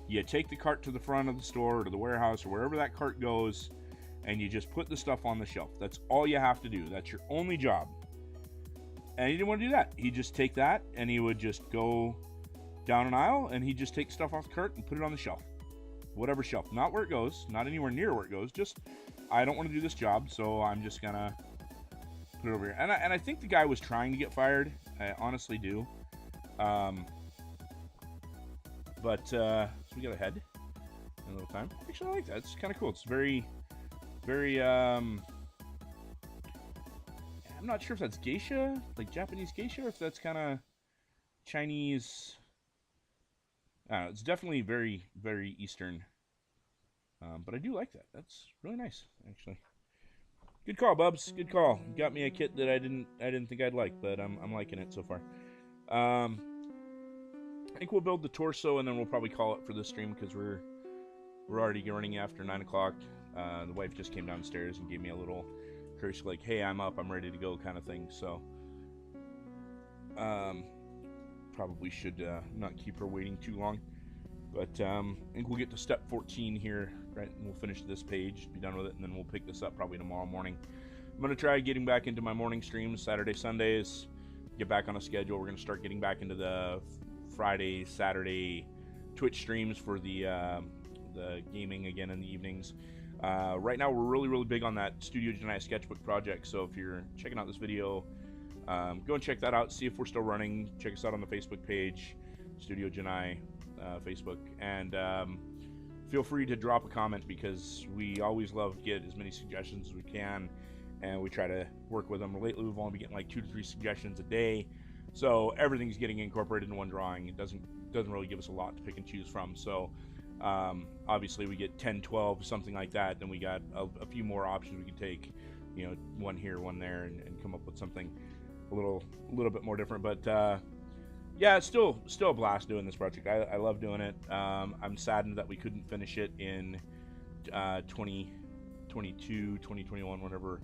You take the cart to the front of the store or to the warehouse or wherever that cart goes, and you just put the stuff on the shelf. That's all you have to do. That's your only job. And he didn't want to do that. He'd just take that and he would just go down an aisle and he'd just take stuff off the cart and put it on the shelf. Whatever shelf. Not where it goes. Not anywhere near where it goes. Just, I don't want to do this job, so I'm just going to put it over here. And I think the guy was trying to get fired. I honestly do. So we got ahead in a little time. Actually, I like that. It's kind of cool. It's very, very, I'm not sure if that's geisha, like Japanese geisha, or if that's kind of Chinese. I don't know. It's definitely very, very Eastern. But I do like that. That's really nice, actually. Good call, Bubs. Good call. You got me a kit that I didn't think I'd like, but I'm liking it so far. I think we'll build the torso and then we'll probably call it for this stream because we're already running after 9 o'clock. The wife just came downstairs and gave me a little curse, like, "Hey, I'm up, I'm ready to go," kind of thing. So probably should not keep her waiting too long. But I think we'll get to step 14 here, right? And we'll finish this page, be done with it, and then we'll pick this up probably tomorrow morning. I'm going to try getting back into my morning streams, Saturday, Sundays, get back on a schedule. We're going to start getting back into the Friday, Saturday Twitch streams for the gaming again in the evenings. Right now, we're really, really big on that Studio Janai sketchbook project. So if you're checking out this video, go and check that out. See if we're still running. Check us out on the Facebook page, Studio Janai Facebook, and feel free to drop a comment because we always love to get as many suggestions as we can, and we try to work with them. Lately, we've only been getting like 2 to 3 suggestions a day, so everything's getting incorporated in one drawing. It doesn't really give us a lot to pick and choose from. So obviously we get 10, 12, something like that, then we got a few more options we can take, you know, one here, one there, and come up with something a little bit more different. But yeah, it's still a blast doing this project. I love doing it. I'm saddened that we couldn't finish it in 2022, 2021, whenever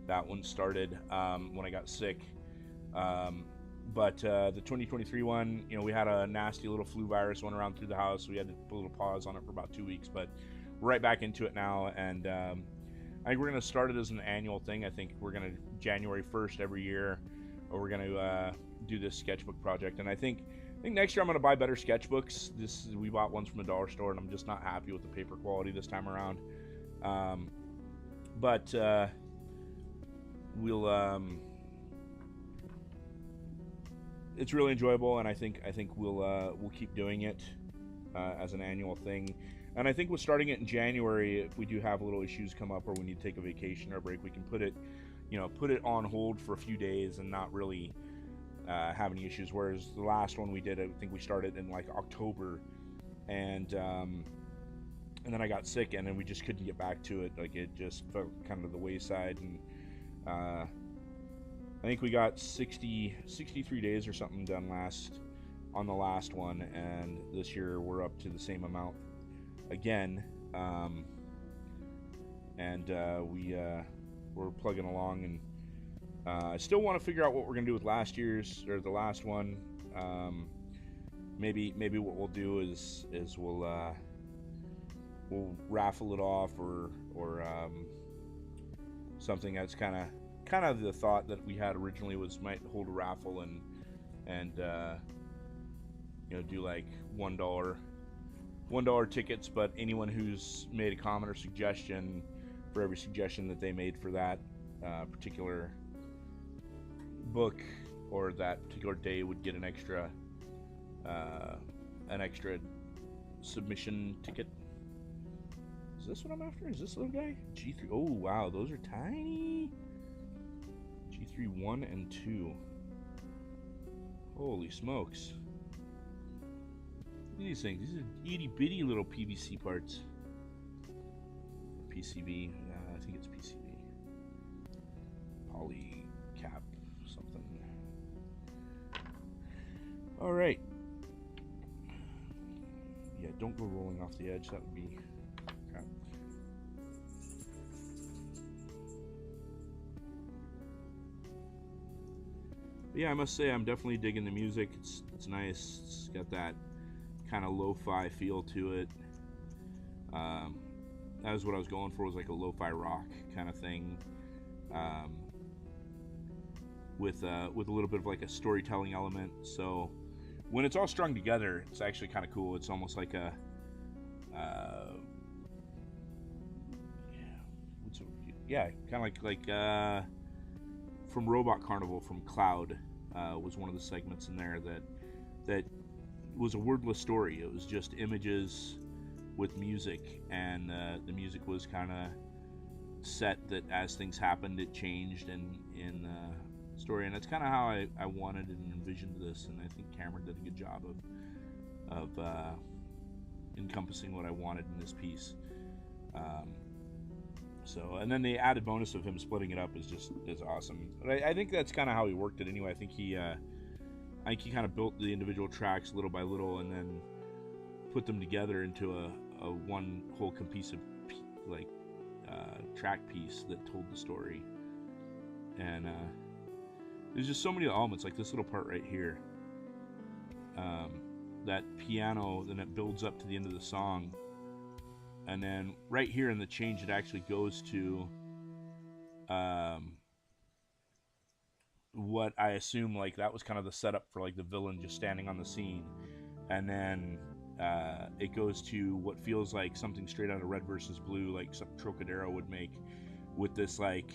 that one started, when I got sick. But the 2023 one, you know, we had a nasty little flu virus went around through the house. We had to put a little pause on it for about 2 weeks, but we're right back into it now. And I think we're going to start it as an annual thing. I think we're going to January 1st every year, or we're going to do this sketchbook project. And I think next year I'm going to buy better sketchbooks. We bought ones from a dollar store, and I'm just not happy with the paper quality this time around. But we'll it's really enjoyable, and I think we'll keep doing it as an annual thing. And I think with starting it in January, if we do have little issues come up or we need to take a vacation or a break, we can put it on hold for a few days and not really have any issues. Whereas the last one we did, I think we started in like October, and then I got sick, and then we just couldn't get back to it. Like, it just felt kind of the wayside, and I think we got 63 days or something done on the last one, and this year we're up to the same amount again. We're plugging along, and I still want to figure out what we're gonna do with the last one. Maybe what we'll do is we'll raffle it off, or something. That's kind of the thought that we had originally, was might hold a raffle and do like $1 tickets, but anyone who's made a comment or suggestion, for every suggestion that they made for that particular book or that particular day, would get an extra submission ticket. Is this what I'm after? Is this little guy? G3. Oh wow, those are tiny. G3 1 and 2. Holy smokes. Look at these things. These are itty bitty little PVC parts. PCV. I think it's PCV. Poly cap something. Alright. Yeah, don't go rolling off the edge. That would be crap. But yeah, I must say I'm definitely digging the music. It's nice. It's got that kind of lo-fi feel to it. That was what I was going for, was like a lo-fi rock kind of thing, with a little bit of like a storytelling element. So when it's all strung together, it's actually kind of cool. It's almost like a kind of like from Robot Carnival from Cloud, was one of the segments in there that was a wordless story. It was just images with music, and the music was kind of set that as things happened, it changed in story, and that's kind of how I wanted and envisioned this, and I think Cameron did a good job of encompassing what I wanted in this piece. So, and then the added bonus of him splitting it up is awesome. But I think that's kind of how he worked it anyway. I think he kind of built the individual tracks little by little, and then put them together into a one whole cohesive track piece that told the story. And there's just so many elements, like this little part right here, that piano, then it builds up to the end of the song, and then right here in the change, it actually goes to what I assume like that was kind of the setup for like the villain just standing on the scene, and then it goes to what feels like something straight out of Red versus Blue, like some Trocadero would make, with this like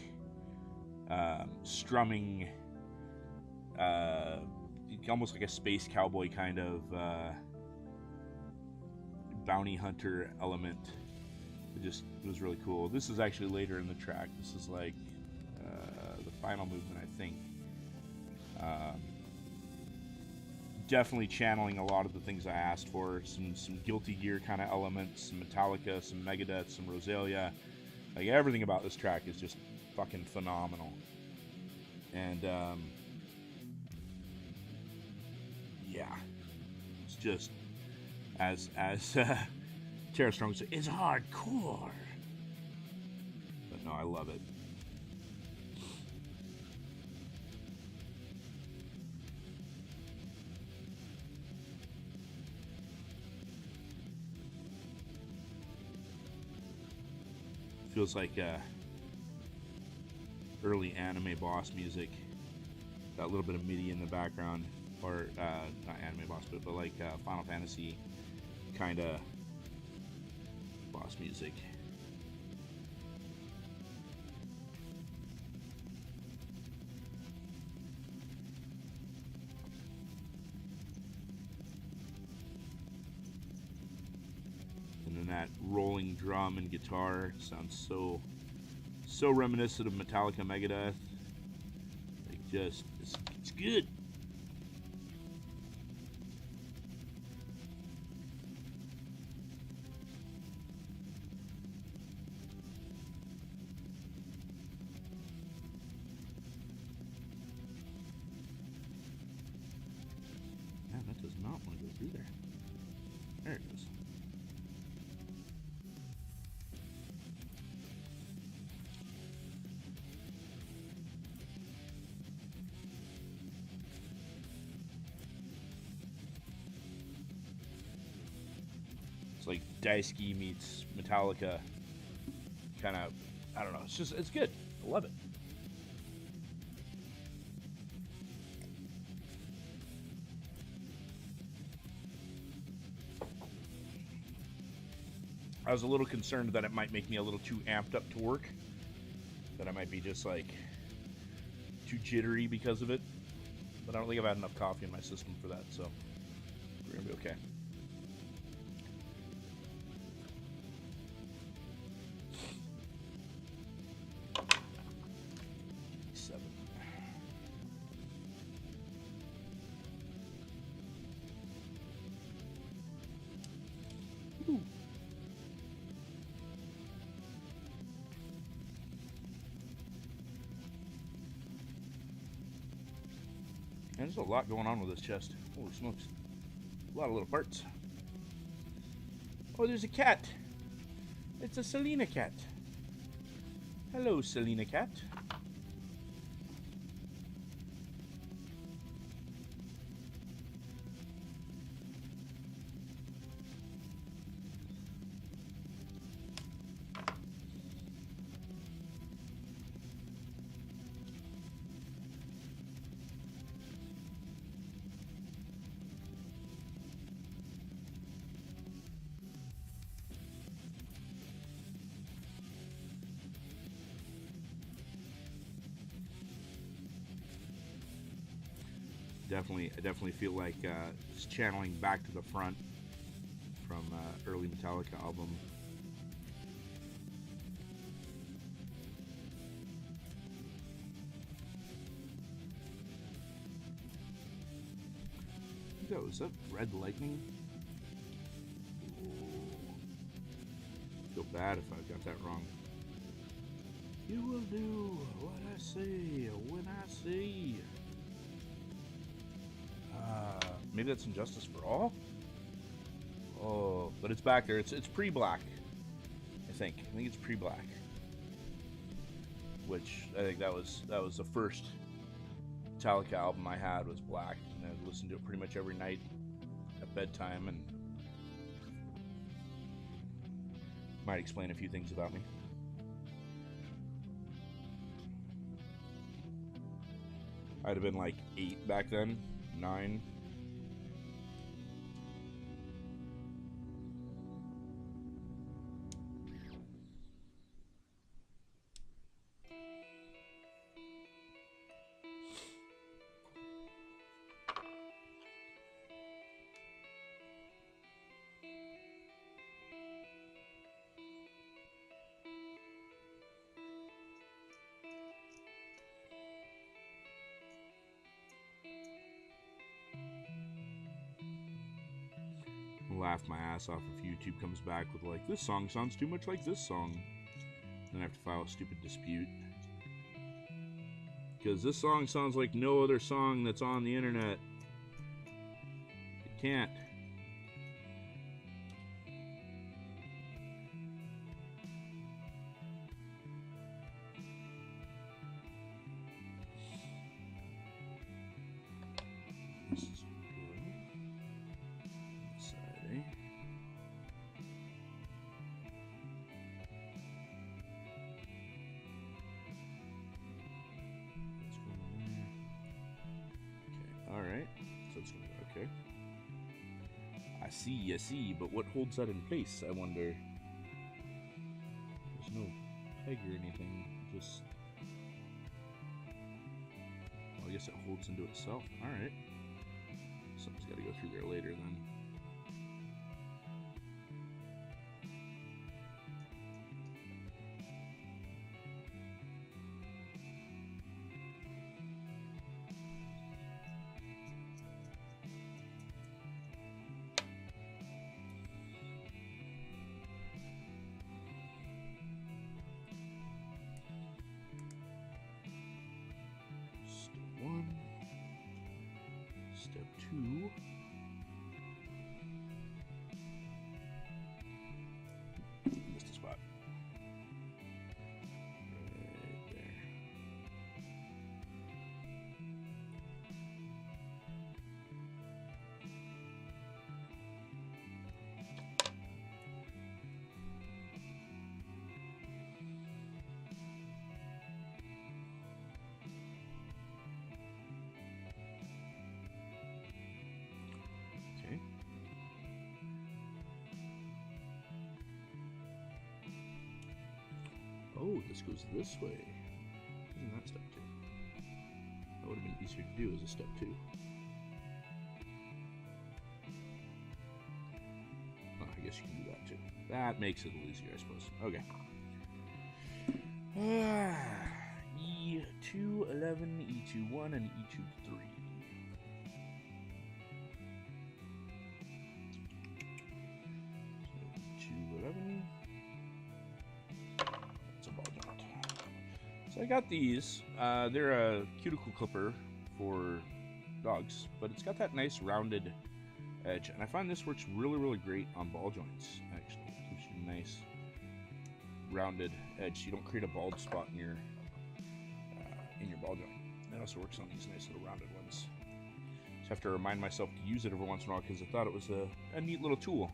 strumming, almost like a space cowboy kind of bounty hunter element. It was really cool. This is actually later in the track. This is like the final movement, I think. Definitely channeling a lot of the things I asked for. Some Guilty Gear kind of elements, some Metallica, some Megadeth, some Rosalia. Like everything about this track is just fucking phenomenal. And yeah, it's just as Tara Strong would say, it's hardcore. But no, I love it. Feels like early anime boss music. Got a little bit of MIDI in the background, or not anime boss, but like Final Fantasy kind of boss music. And then that rolling drum and guitar sounds so reminiscent of Metallica, Megadeth. Like it's good. Man, that does not want to go through there. There it goes. Like Daisuke meets Metallica, kind of, I don't know, it's good. I love it. I was a little concerned that it might make me a little too amped up to work, that I might be just like too jittery because of it, but I don't think I've had enough coffee in my system for that, so we're gonna be okay. And there's a lot going on with this chest. Holy smokes. A lot of little parts. Oh, there's a cat. It's a Selena cat. Hello, Selena cat. I definitely feel like it's channeling back to the front from early Metallica album. Was that Red Lightning? I feel bad if I got that wrong. You will do what I say when I say. Maybe that's Injustice for All? Oh, but it's back there. It's pre-black. I think it's pre-black. Which I think that was the first Metallica album I had was Black, and I listened to it pretty much every night at bedtime, and might explain a few things about me. I'd have been like 8 back then, 9. Laugh my ass off if YouTube comes back with like, this song sounds too much like this song. Then I have to file a stupid dispute. Because this song sounds like no other song that's on the internet. It can't. Okay. I see, but what holds that in place, I wonder? There's no peg or anything, just... Well, I guess it holds into itself. Alright. Something's gotta go through there later, then. Step 2. Missed a spot. Right there. Okay. Oh, this goes this way. Isn't that step 2? That would have been easier to do as a step 2. Oh, I guess you can do that too. That makes it a little easier, I suppose. Okay. E211, E21, and E23. So I got these. They're a cuticle clipper for dogs, but it's got that nice rounded edge, and I find this works really, really great on ball joints. Actually, it gives you a nice rounded edge, so you don't create a bald spot in your ball joint. It also works on these nice little rounded ones. Just have to remind myself to use it every once in a while because I thought it was a neat little tool.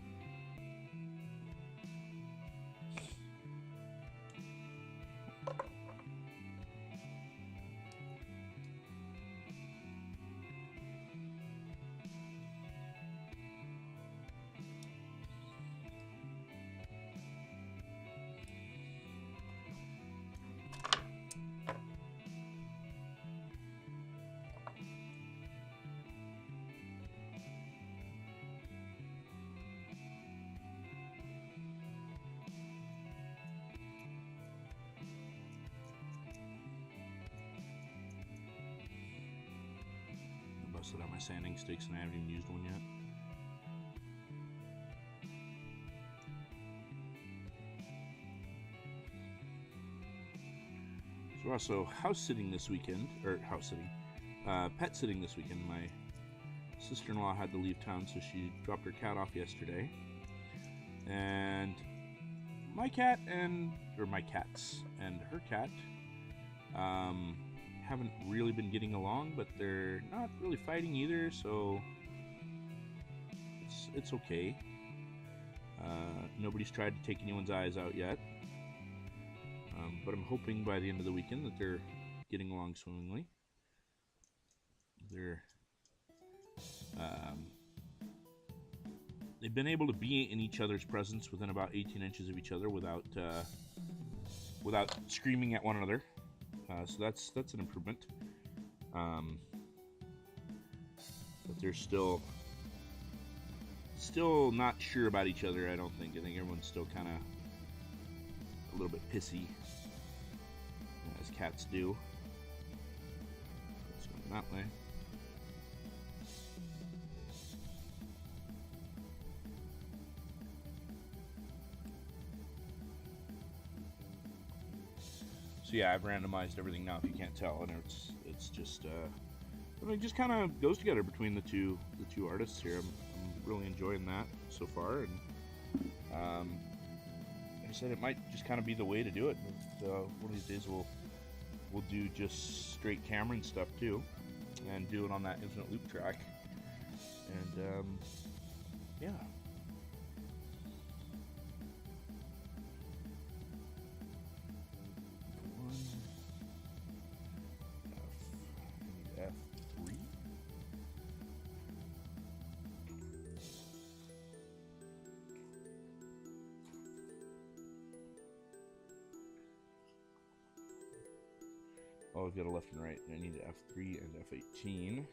busted out my sanding sticks and I haven't even used one yet. So we're also house sitting this weekend, or pet sitting this weekend. My sister-in-law had to leave town, so she dropped her cat off yesterday. And my cats and her cat haven't really been getting along, but they're not really fighting either, so it's okay. Nobody's tried to take anyone's eyes out yet, but I'm hoping by the end of the weekend that they're getting along swimmingly. They've been able to be in each other's presence within about 18 inches of each other without screaming at one another. So that's an improvement. But they're still not sure about each other, I don't think. I think everyone's still kind of a little bit pissy, as cats do. Let's go that way. So yeah, I've randomized everything now, if you can't tell, and it's just it just kind of goes together between the two artists here. I'm really enjoying that so far, and like I said, it might just kind of be the way to do it. One of these days we'll do just straight Camerone stuff too, and do it on that infinite loop track, and yeah. F3. Oh, we've got a left and right. I need F3 and F18.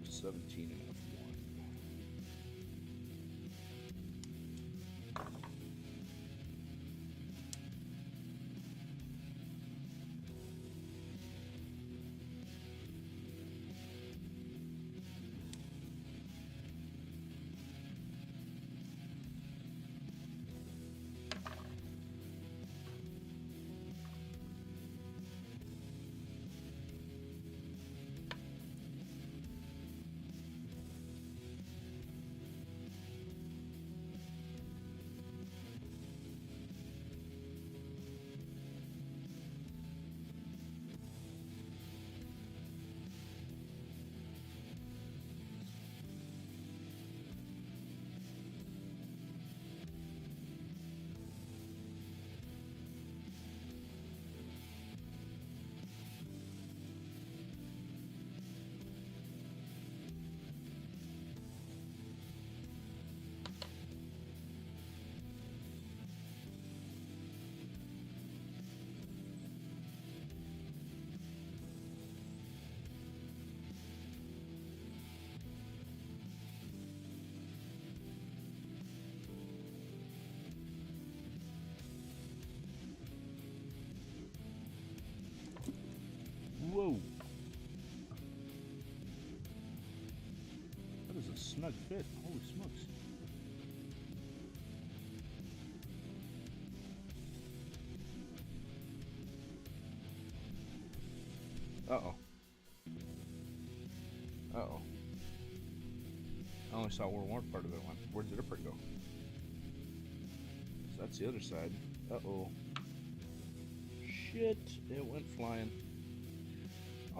F17 and F1. Whoa! That is a snug fit. Holy smokes. Uh-oh. Uh-oh. I only saw where one part of it went. Where did the other part go? So that's the other side. Uh-oh. Shit. It went flying.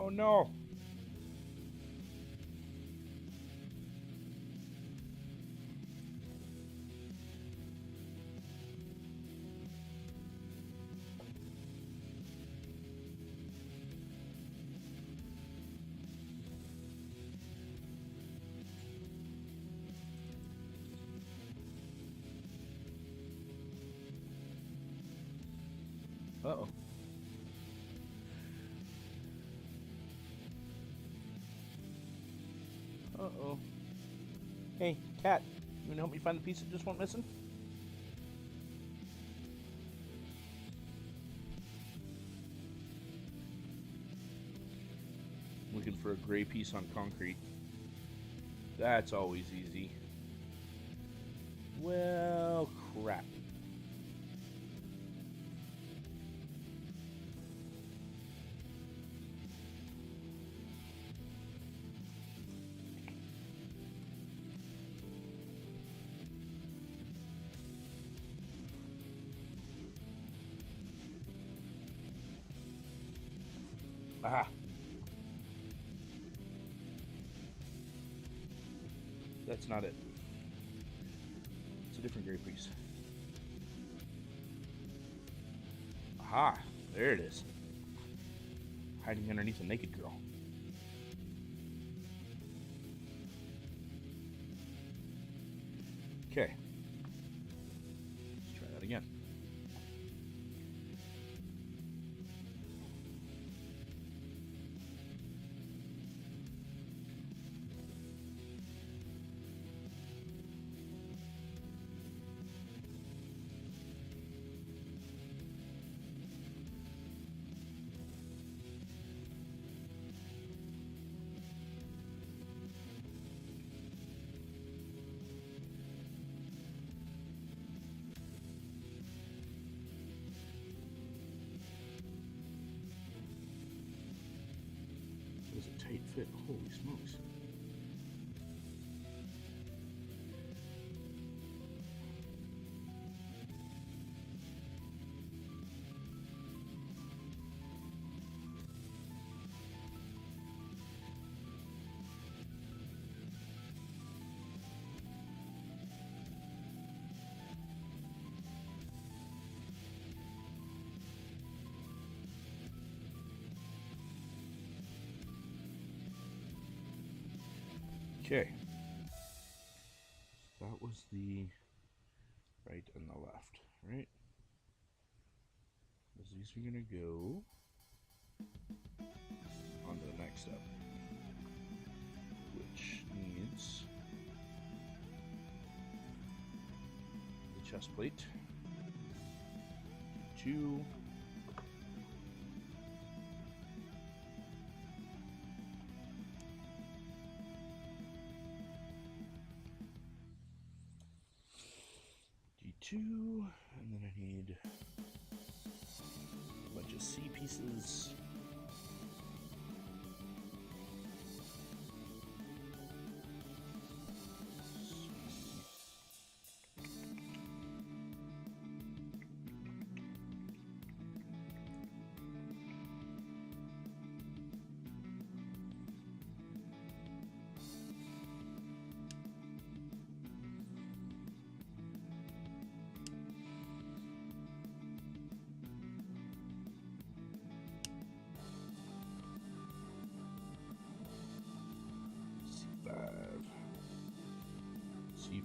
Oh no! Uh-oh. Uh-oh. Hey, cat, you wanna help me find the piece that just went missing? Looking for a gray piece on concrete. That's always easy. Well, crap. Aha. That's not it. It's a different gray piece. Aha. There it is. Hiding underneath a naked girl. Okay. Let's try that again. It was a tight fit. Holy smokes. Okay. That was the right and the left, right? Because these are going to go on to the next step, which needs the chest plate, 2, D2, and then I need a bunch of C pieces.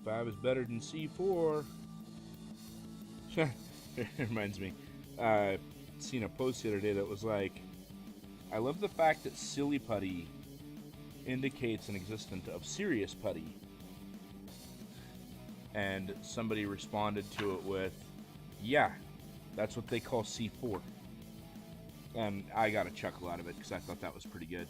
C5 is better than C4. It reminds me, seen a post the other day that was like, I love the fact that silly putty indicates an existence of serious putty. And somebody responded to it with, yeah, that's what they call C4. And I got a chuckle out of it because I thought that was pretty good.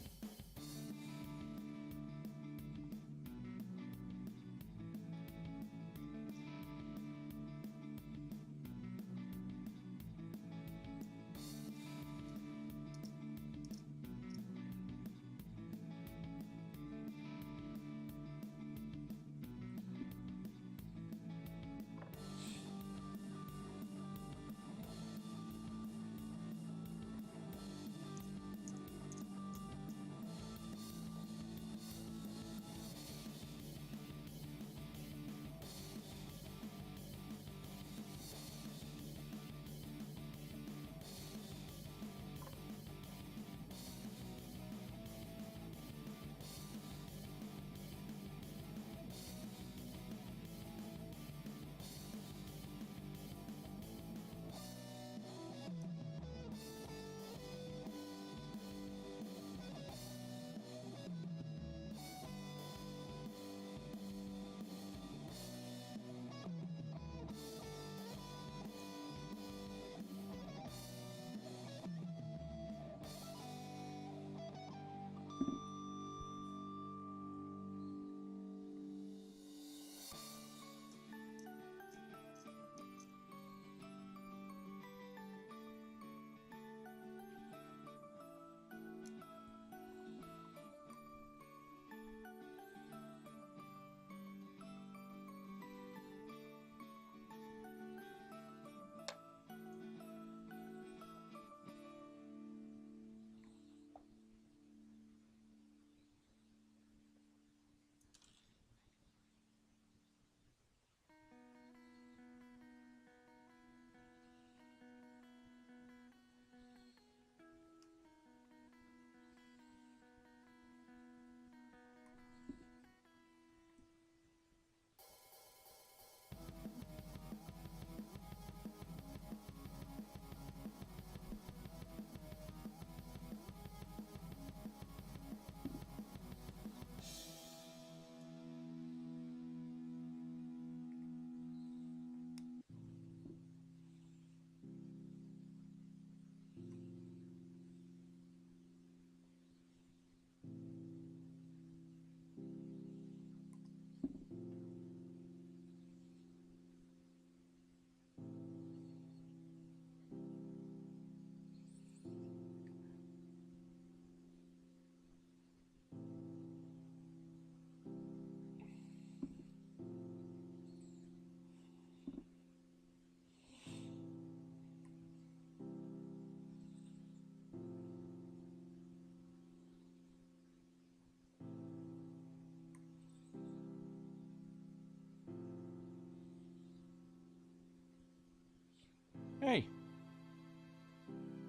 Hey,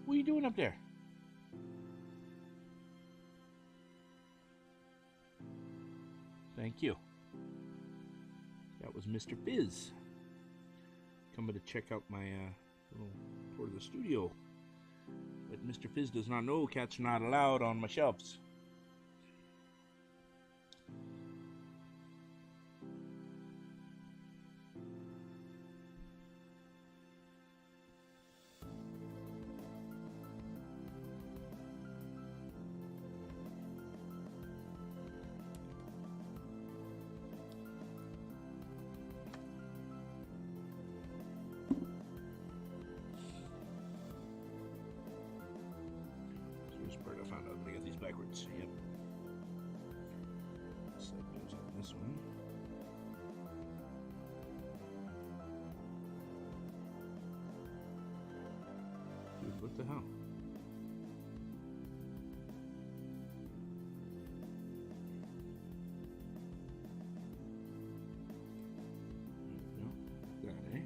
what are you doing up there? Thank you. That was Mr. Fizz coming to check out my little tour of the studio. But Mr. Fizz does not know cats are not allowed on my shelves. Part I found out I got these backwards. Yep. This side goes on this one. Dude, what the hell? There we go. That, eh?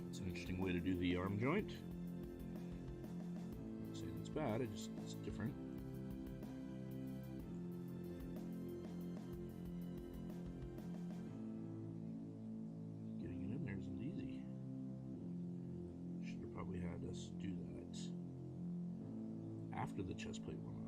It's an interesting way to do the arm joint. I'm not saying it's bad, it's different. Getting it in there isn't easy. Should have probably had us do that after the chest plate went on.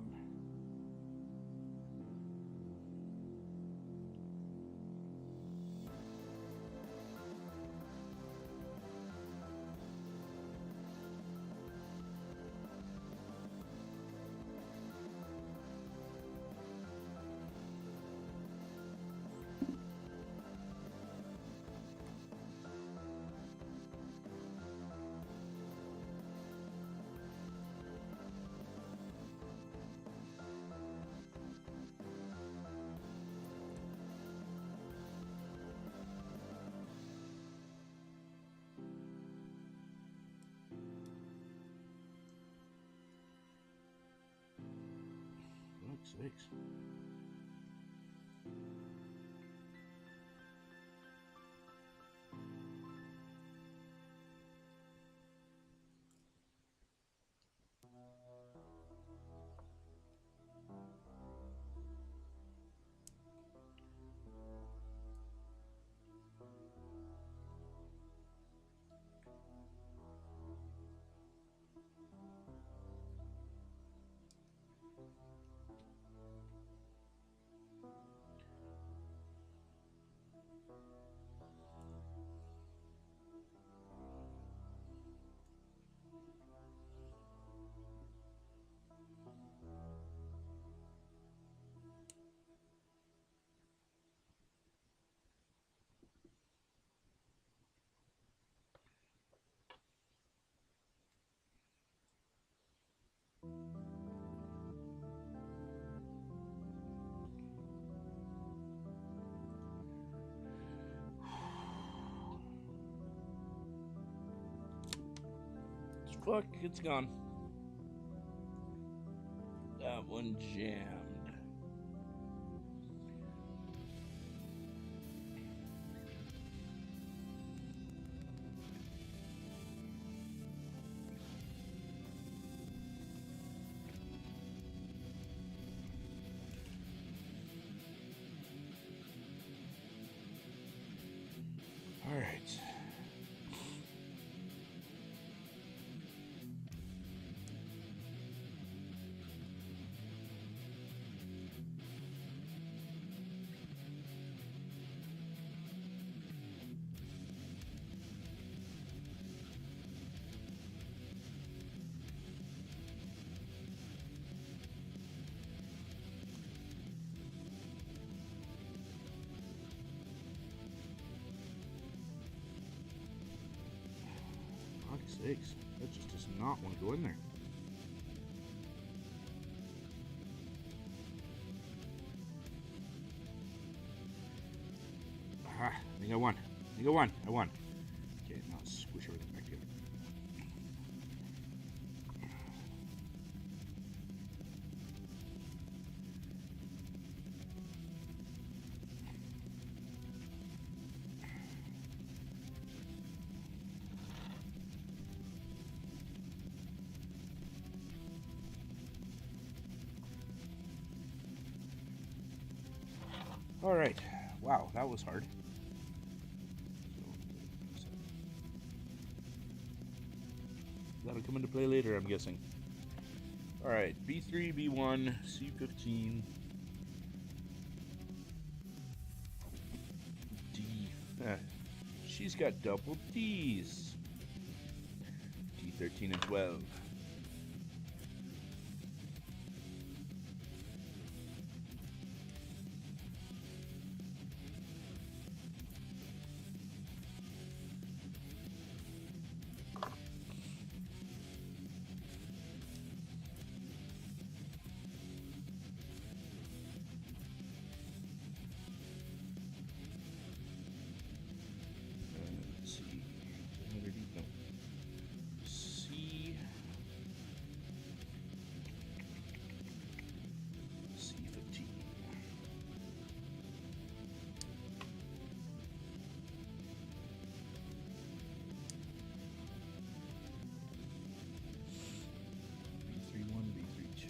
Sakes. Fuck, it's gone. That one jammed. All right. Sakes, that just does not want to go in there. Aha, I think I won. I won. Okay, now let's squish everything back together. All right. Wow, that was hard. That'll come into play later, I'm guessing. All right, B3, B1, C15, D. She's got double Ds. D13 and 12. Let's see. No. C. C15. B31, B32.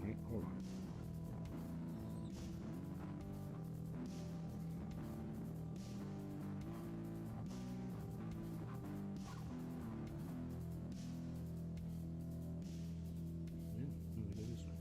Right? Hold on. Yeah, we go this way.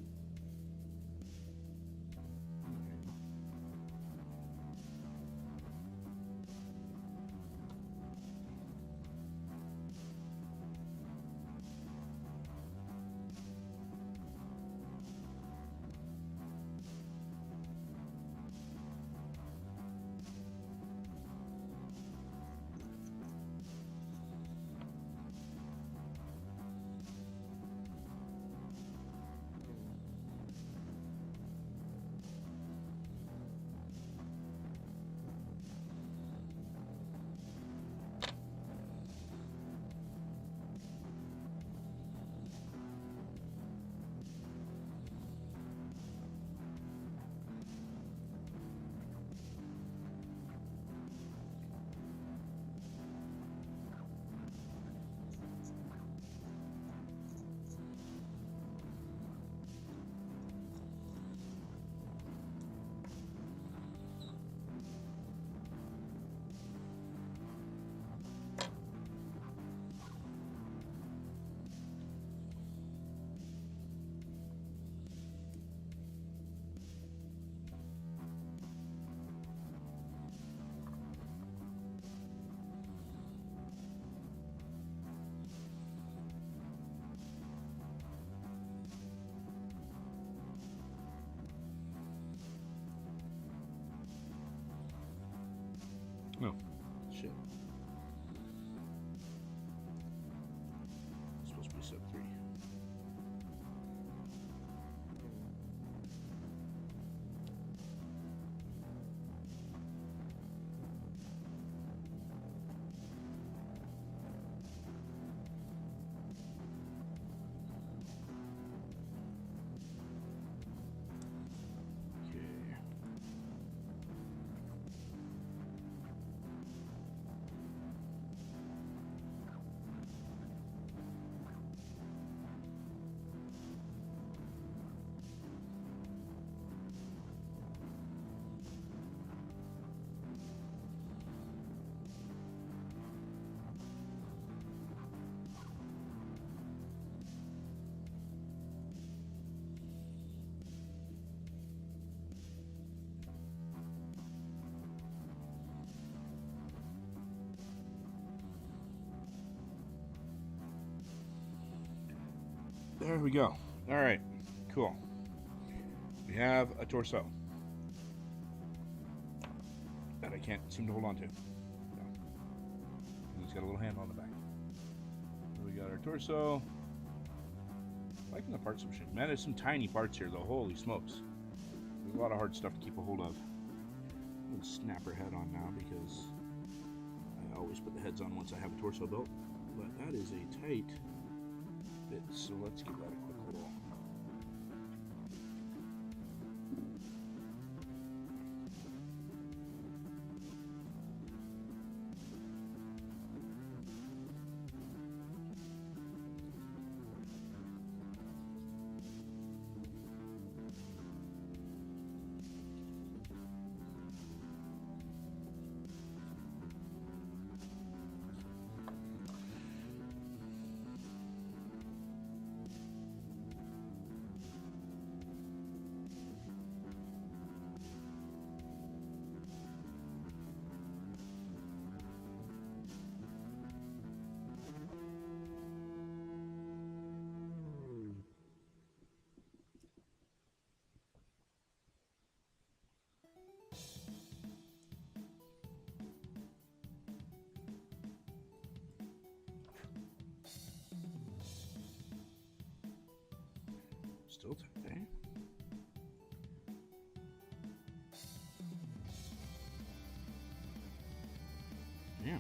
step 3. There we go. All right, cool. We have a torso that I can't seem to hold on to. No. And it's got a little handle on the back. So we got our torso. Liking the parts machine. Man, there's some tiny parts here though. Holy smokes. There's a lot of hard stuff to keep a hold of. I'm going to snap her head on now because I always put the heads on once I have a torso built. But that is a tight bit, so let's give that a quick little. Still tight, eh? Yeah.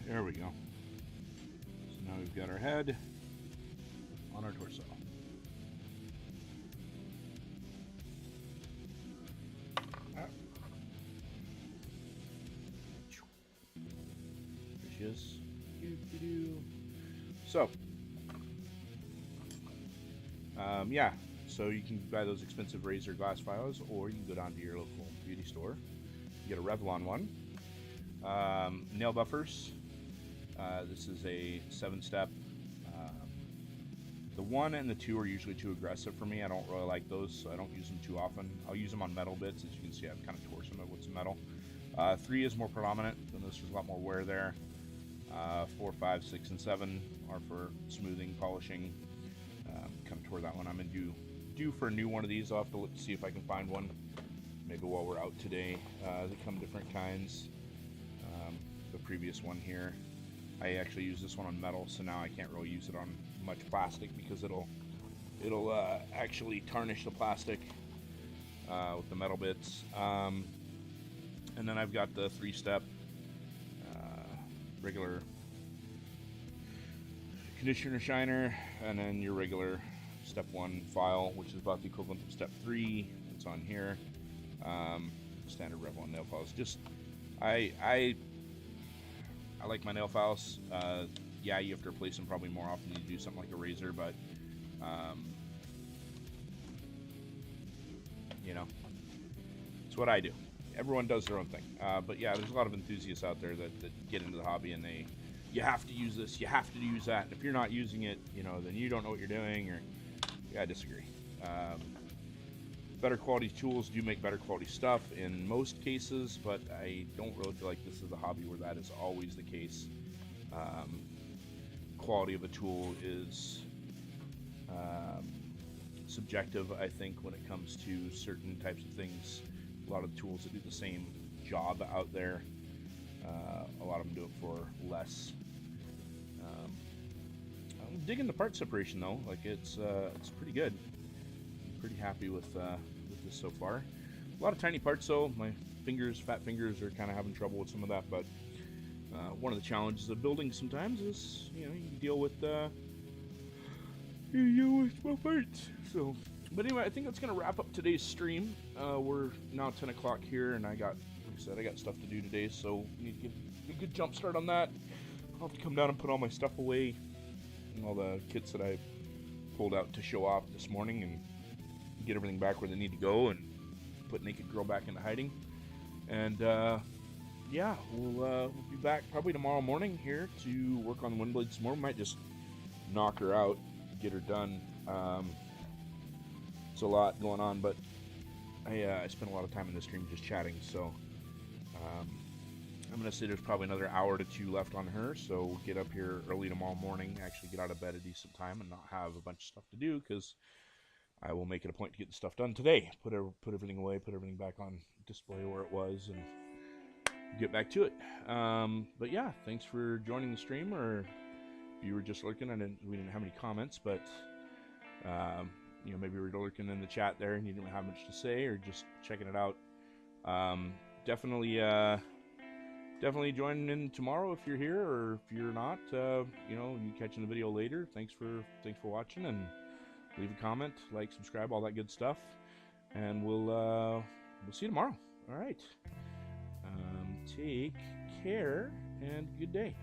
There we go. So now we've got our head on our torso. There she is. So, yeah. So you can buy those expensive razor glass files, or you can go down to your local beauty store. You get a Revlon one. Nail buffers. This is a 7-step. The 1 and the 2 are usually too aggressive for me. I don't really like those, so I don't use them too often. I'll use them on metal bits. As you can see, I've kind of tore some of what's metal. 3 is more predominant, and this is a lot more wear there. 4, 5, 6, and 7 are for smoothing, polishing. Kind of tore that one. I'm due for a new one of these. I'll have to look to see if I can find one. Maybe while we're out today. They come different kinds. The previous one here, I actually use this one on metal, so now I can't really use it on much plastic because it'll actually tarnish the plastic with the metal bits. And then I've got the 3-step regular conditioner shiner, and then your regular step 1 file, which is about the equivalent of step 3. It's on here. Standard Revlon nail files. Just I like my nail files. Yeah, you have to replace them probably more often than you do something like a razor, but you know, it's what I do. Everyone does their own thing. But yeah, there's a lot of enthusiasts out there that get into the hobby and you have to use this, you have to use that. And if you're not using it, you know, then you don't know what you're doing. Or yeah, I disagree. Better quality tools do make better quality stuff in most cases, but I don't really feel like this is a hobby where that is always the case. Quality of a tool is subjective, I think, when it comes to certain types of things. A lot of the tools that do the same job out there, a lot of them do it for less. I'm digging the part separation though. Like it's pretty good. I'm pretty happy with this so far. A lot of tiny parts though. My fat fingers are kind of having trouble with some of that. But one of the challenges of building sometimes is, you know, you deal with small parts. So, but anyway, I think that's gonna wrap up today's stream. We're now 10 o'clock here, and like I said, I got stuff to do today, so we need to get a good jump start on that. I'll have to come down and put all my stuff away, and all the kits that I pulled out to show off this morning, and get everything back where they need to go, and put Naked Girl back into hiding. And yeah, we'll be back probably tomorrow morning here to work on the wind blades some more. We might just knock her out, get her done. It's a lot going on, but I spent a lot of time in the stream just chatting, so I'm going to say there's probably another hour to 2 left on her, so we'll get up here early tomorrow morning, actually get out of bed a decent time and not have a bunch of stuff to do, because I will make it a point to get the stuff done today. Put everything away, put everything back on display where it was, and get back to it. But yeah, thanks for joining the stream, or if you were just lurking. We didn't have any comments, but you know, maybe you were lurking in the chat there and you didn't have much to say, or just checking it out. Definitely join in tomorrow if you're here, or if you're not, you know, you catching the video later. Thanks for watching, and leave a comment, like, subscribe, all that good stuff, and we'll see you tomorrow. All right. Take care and good day.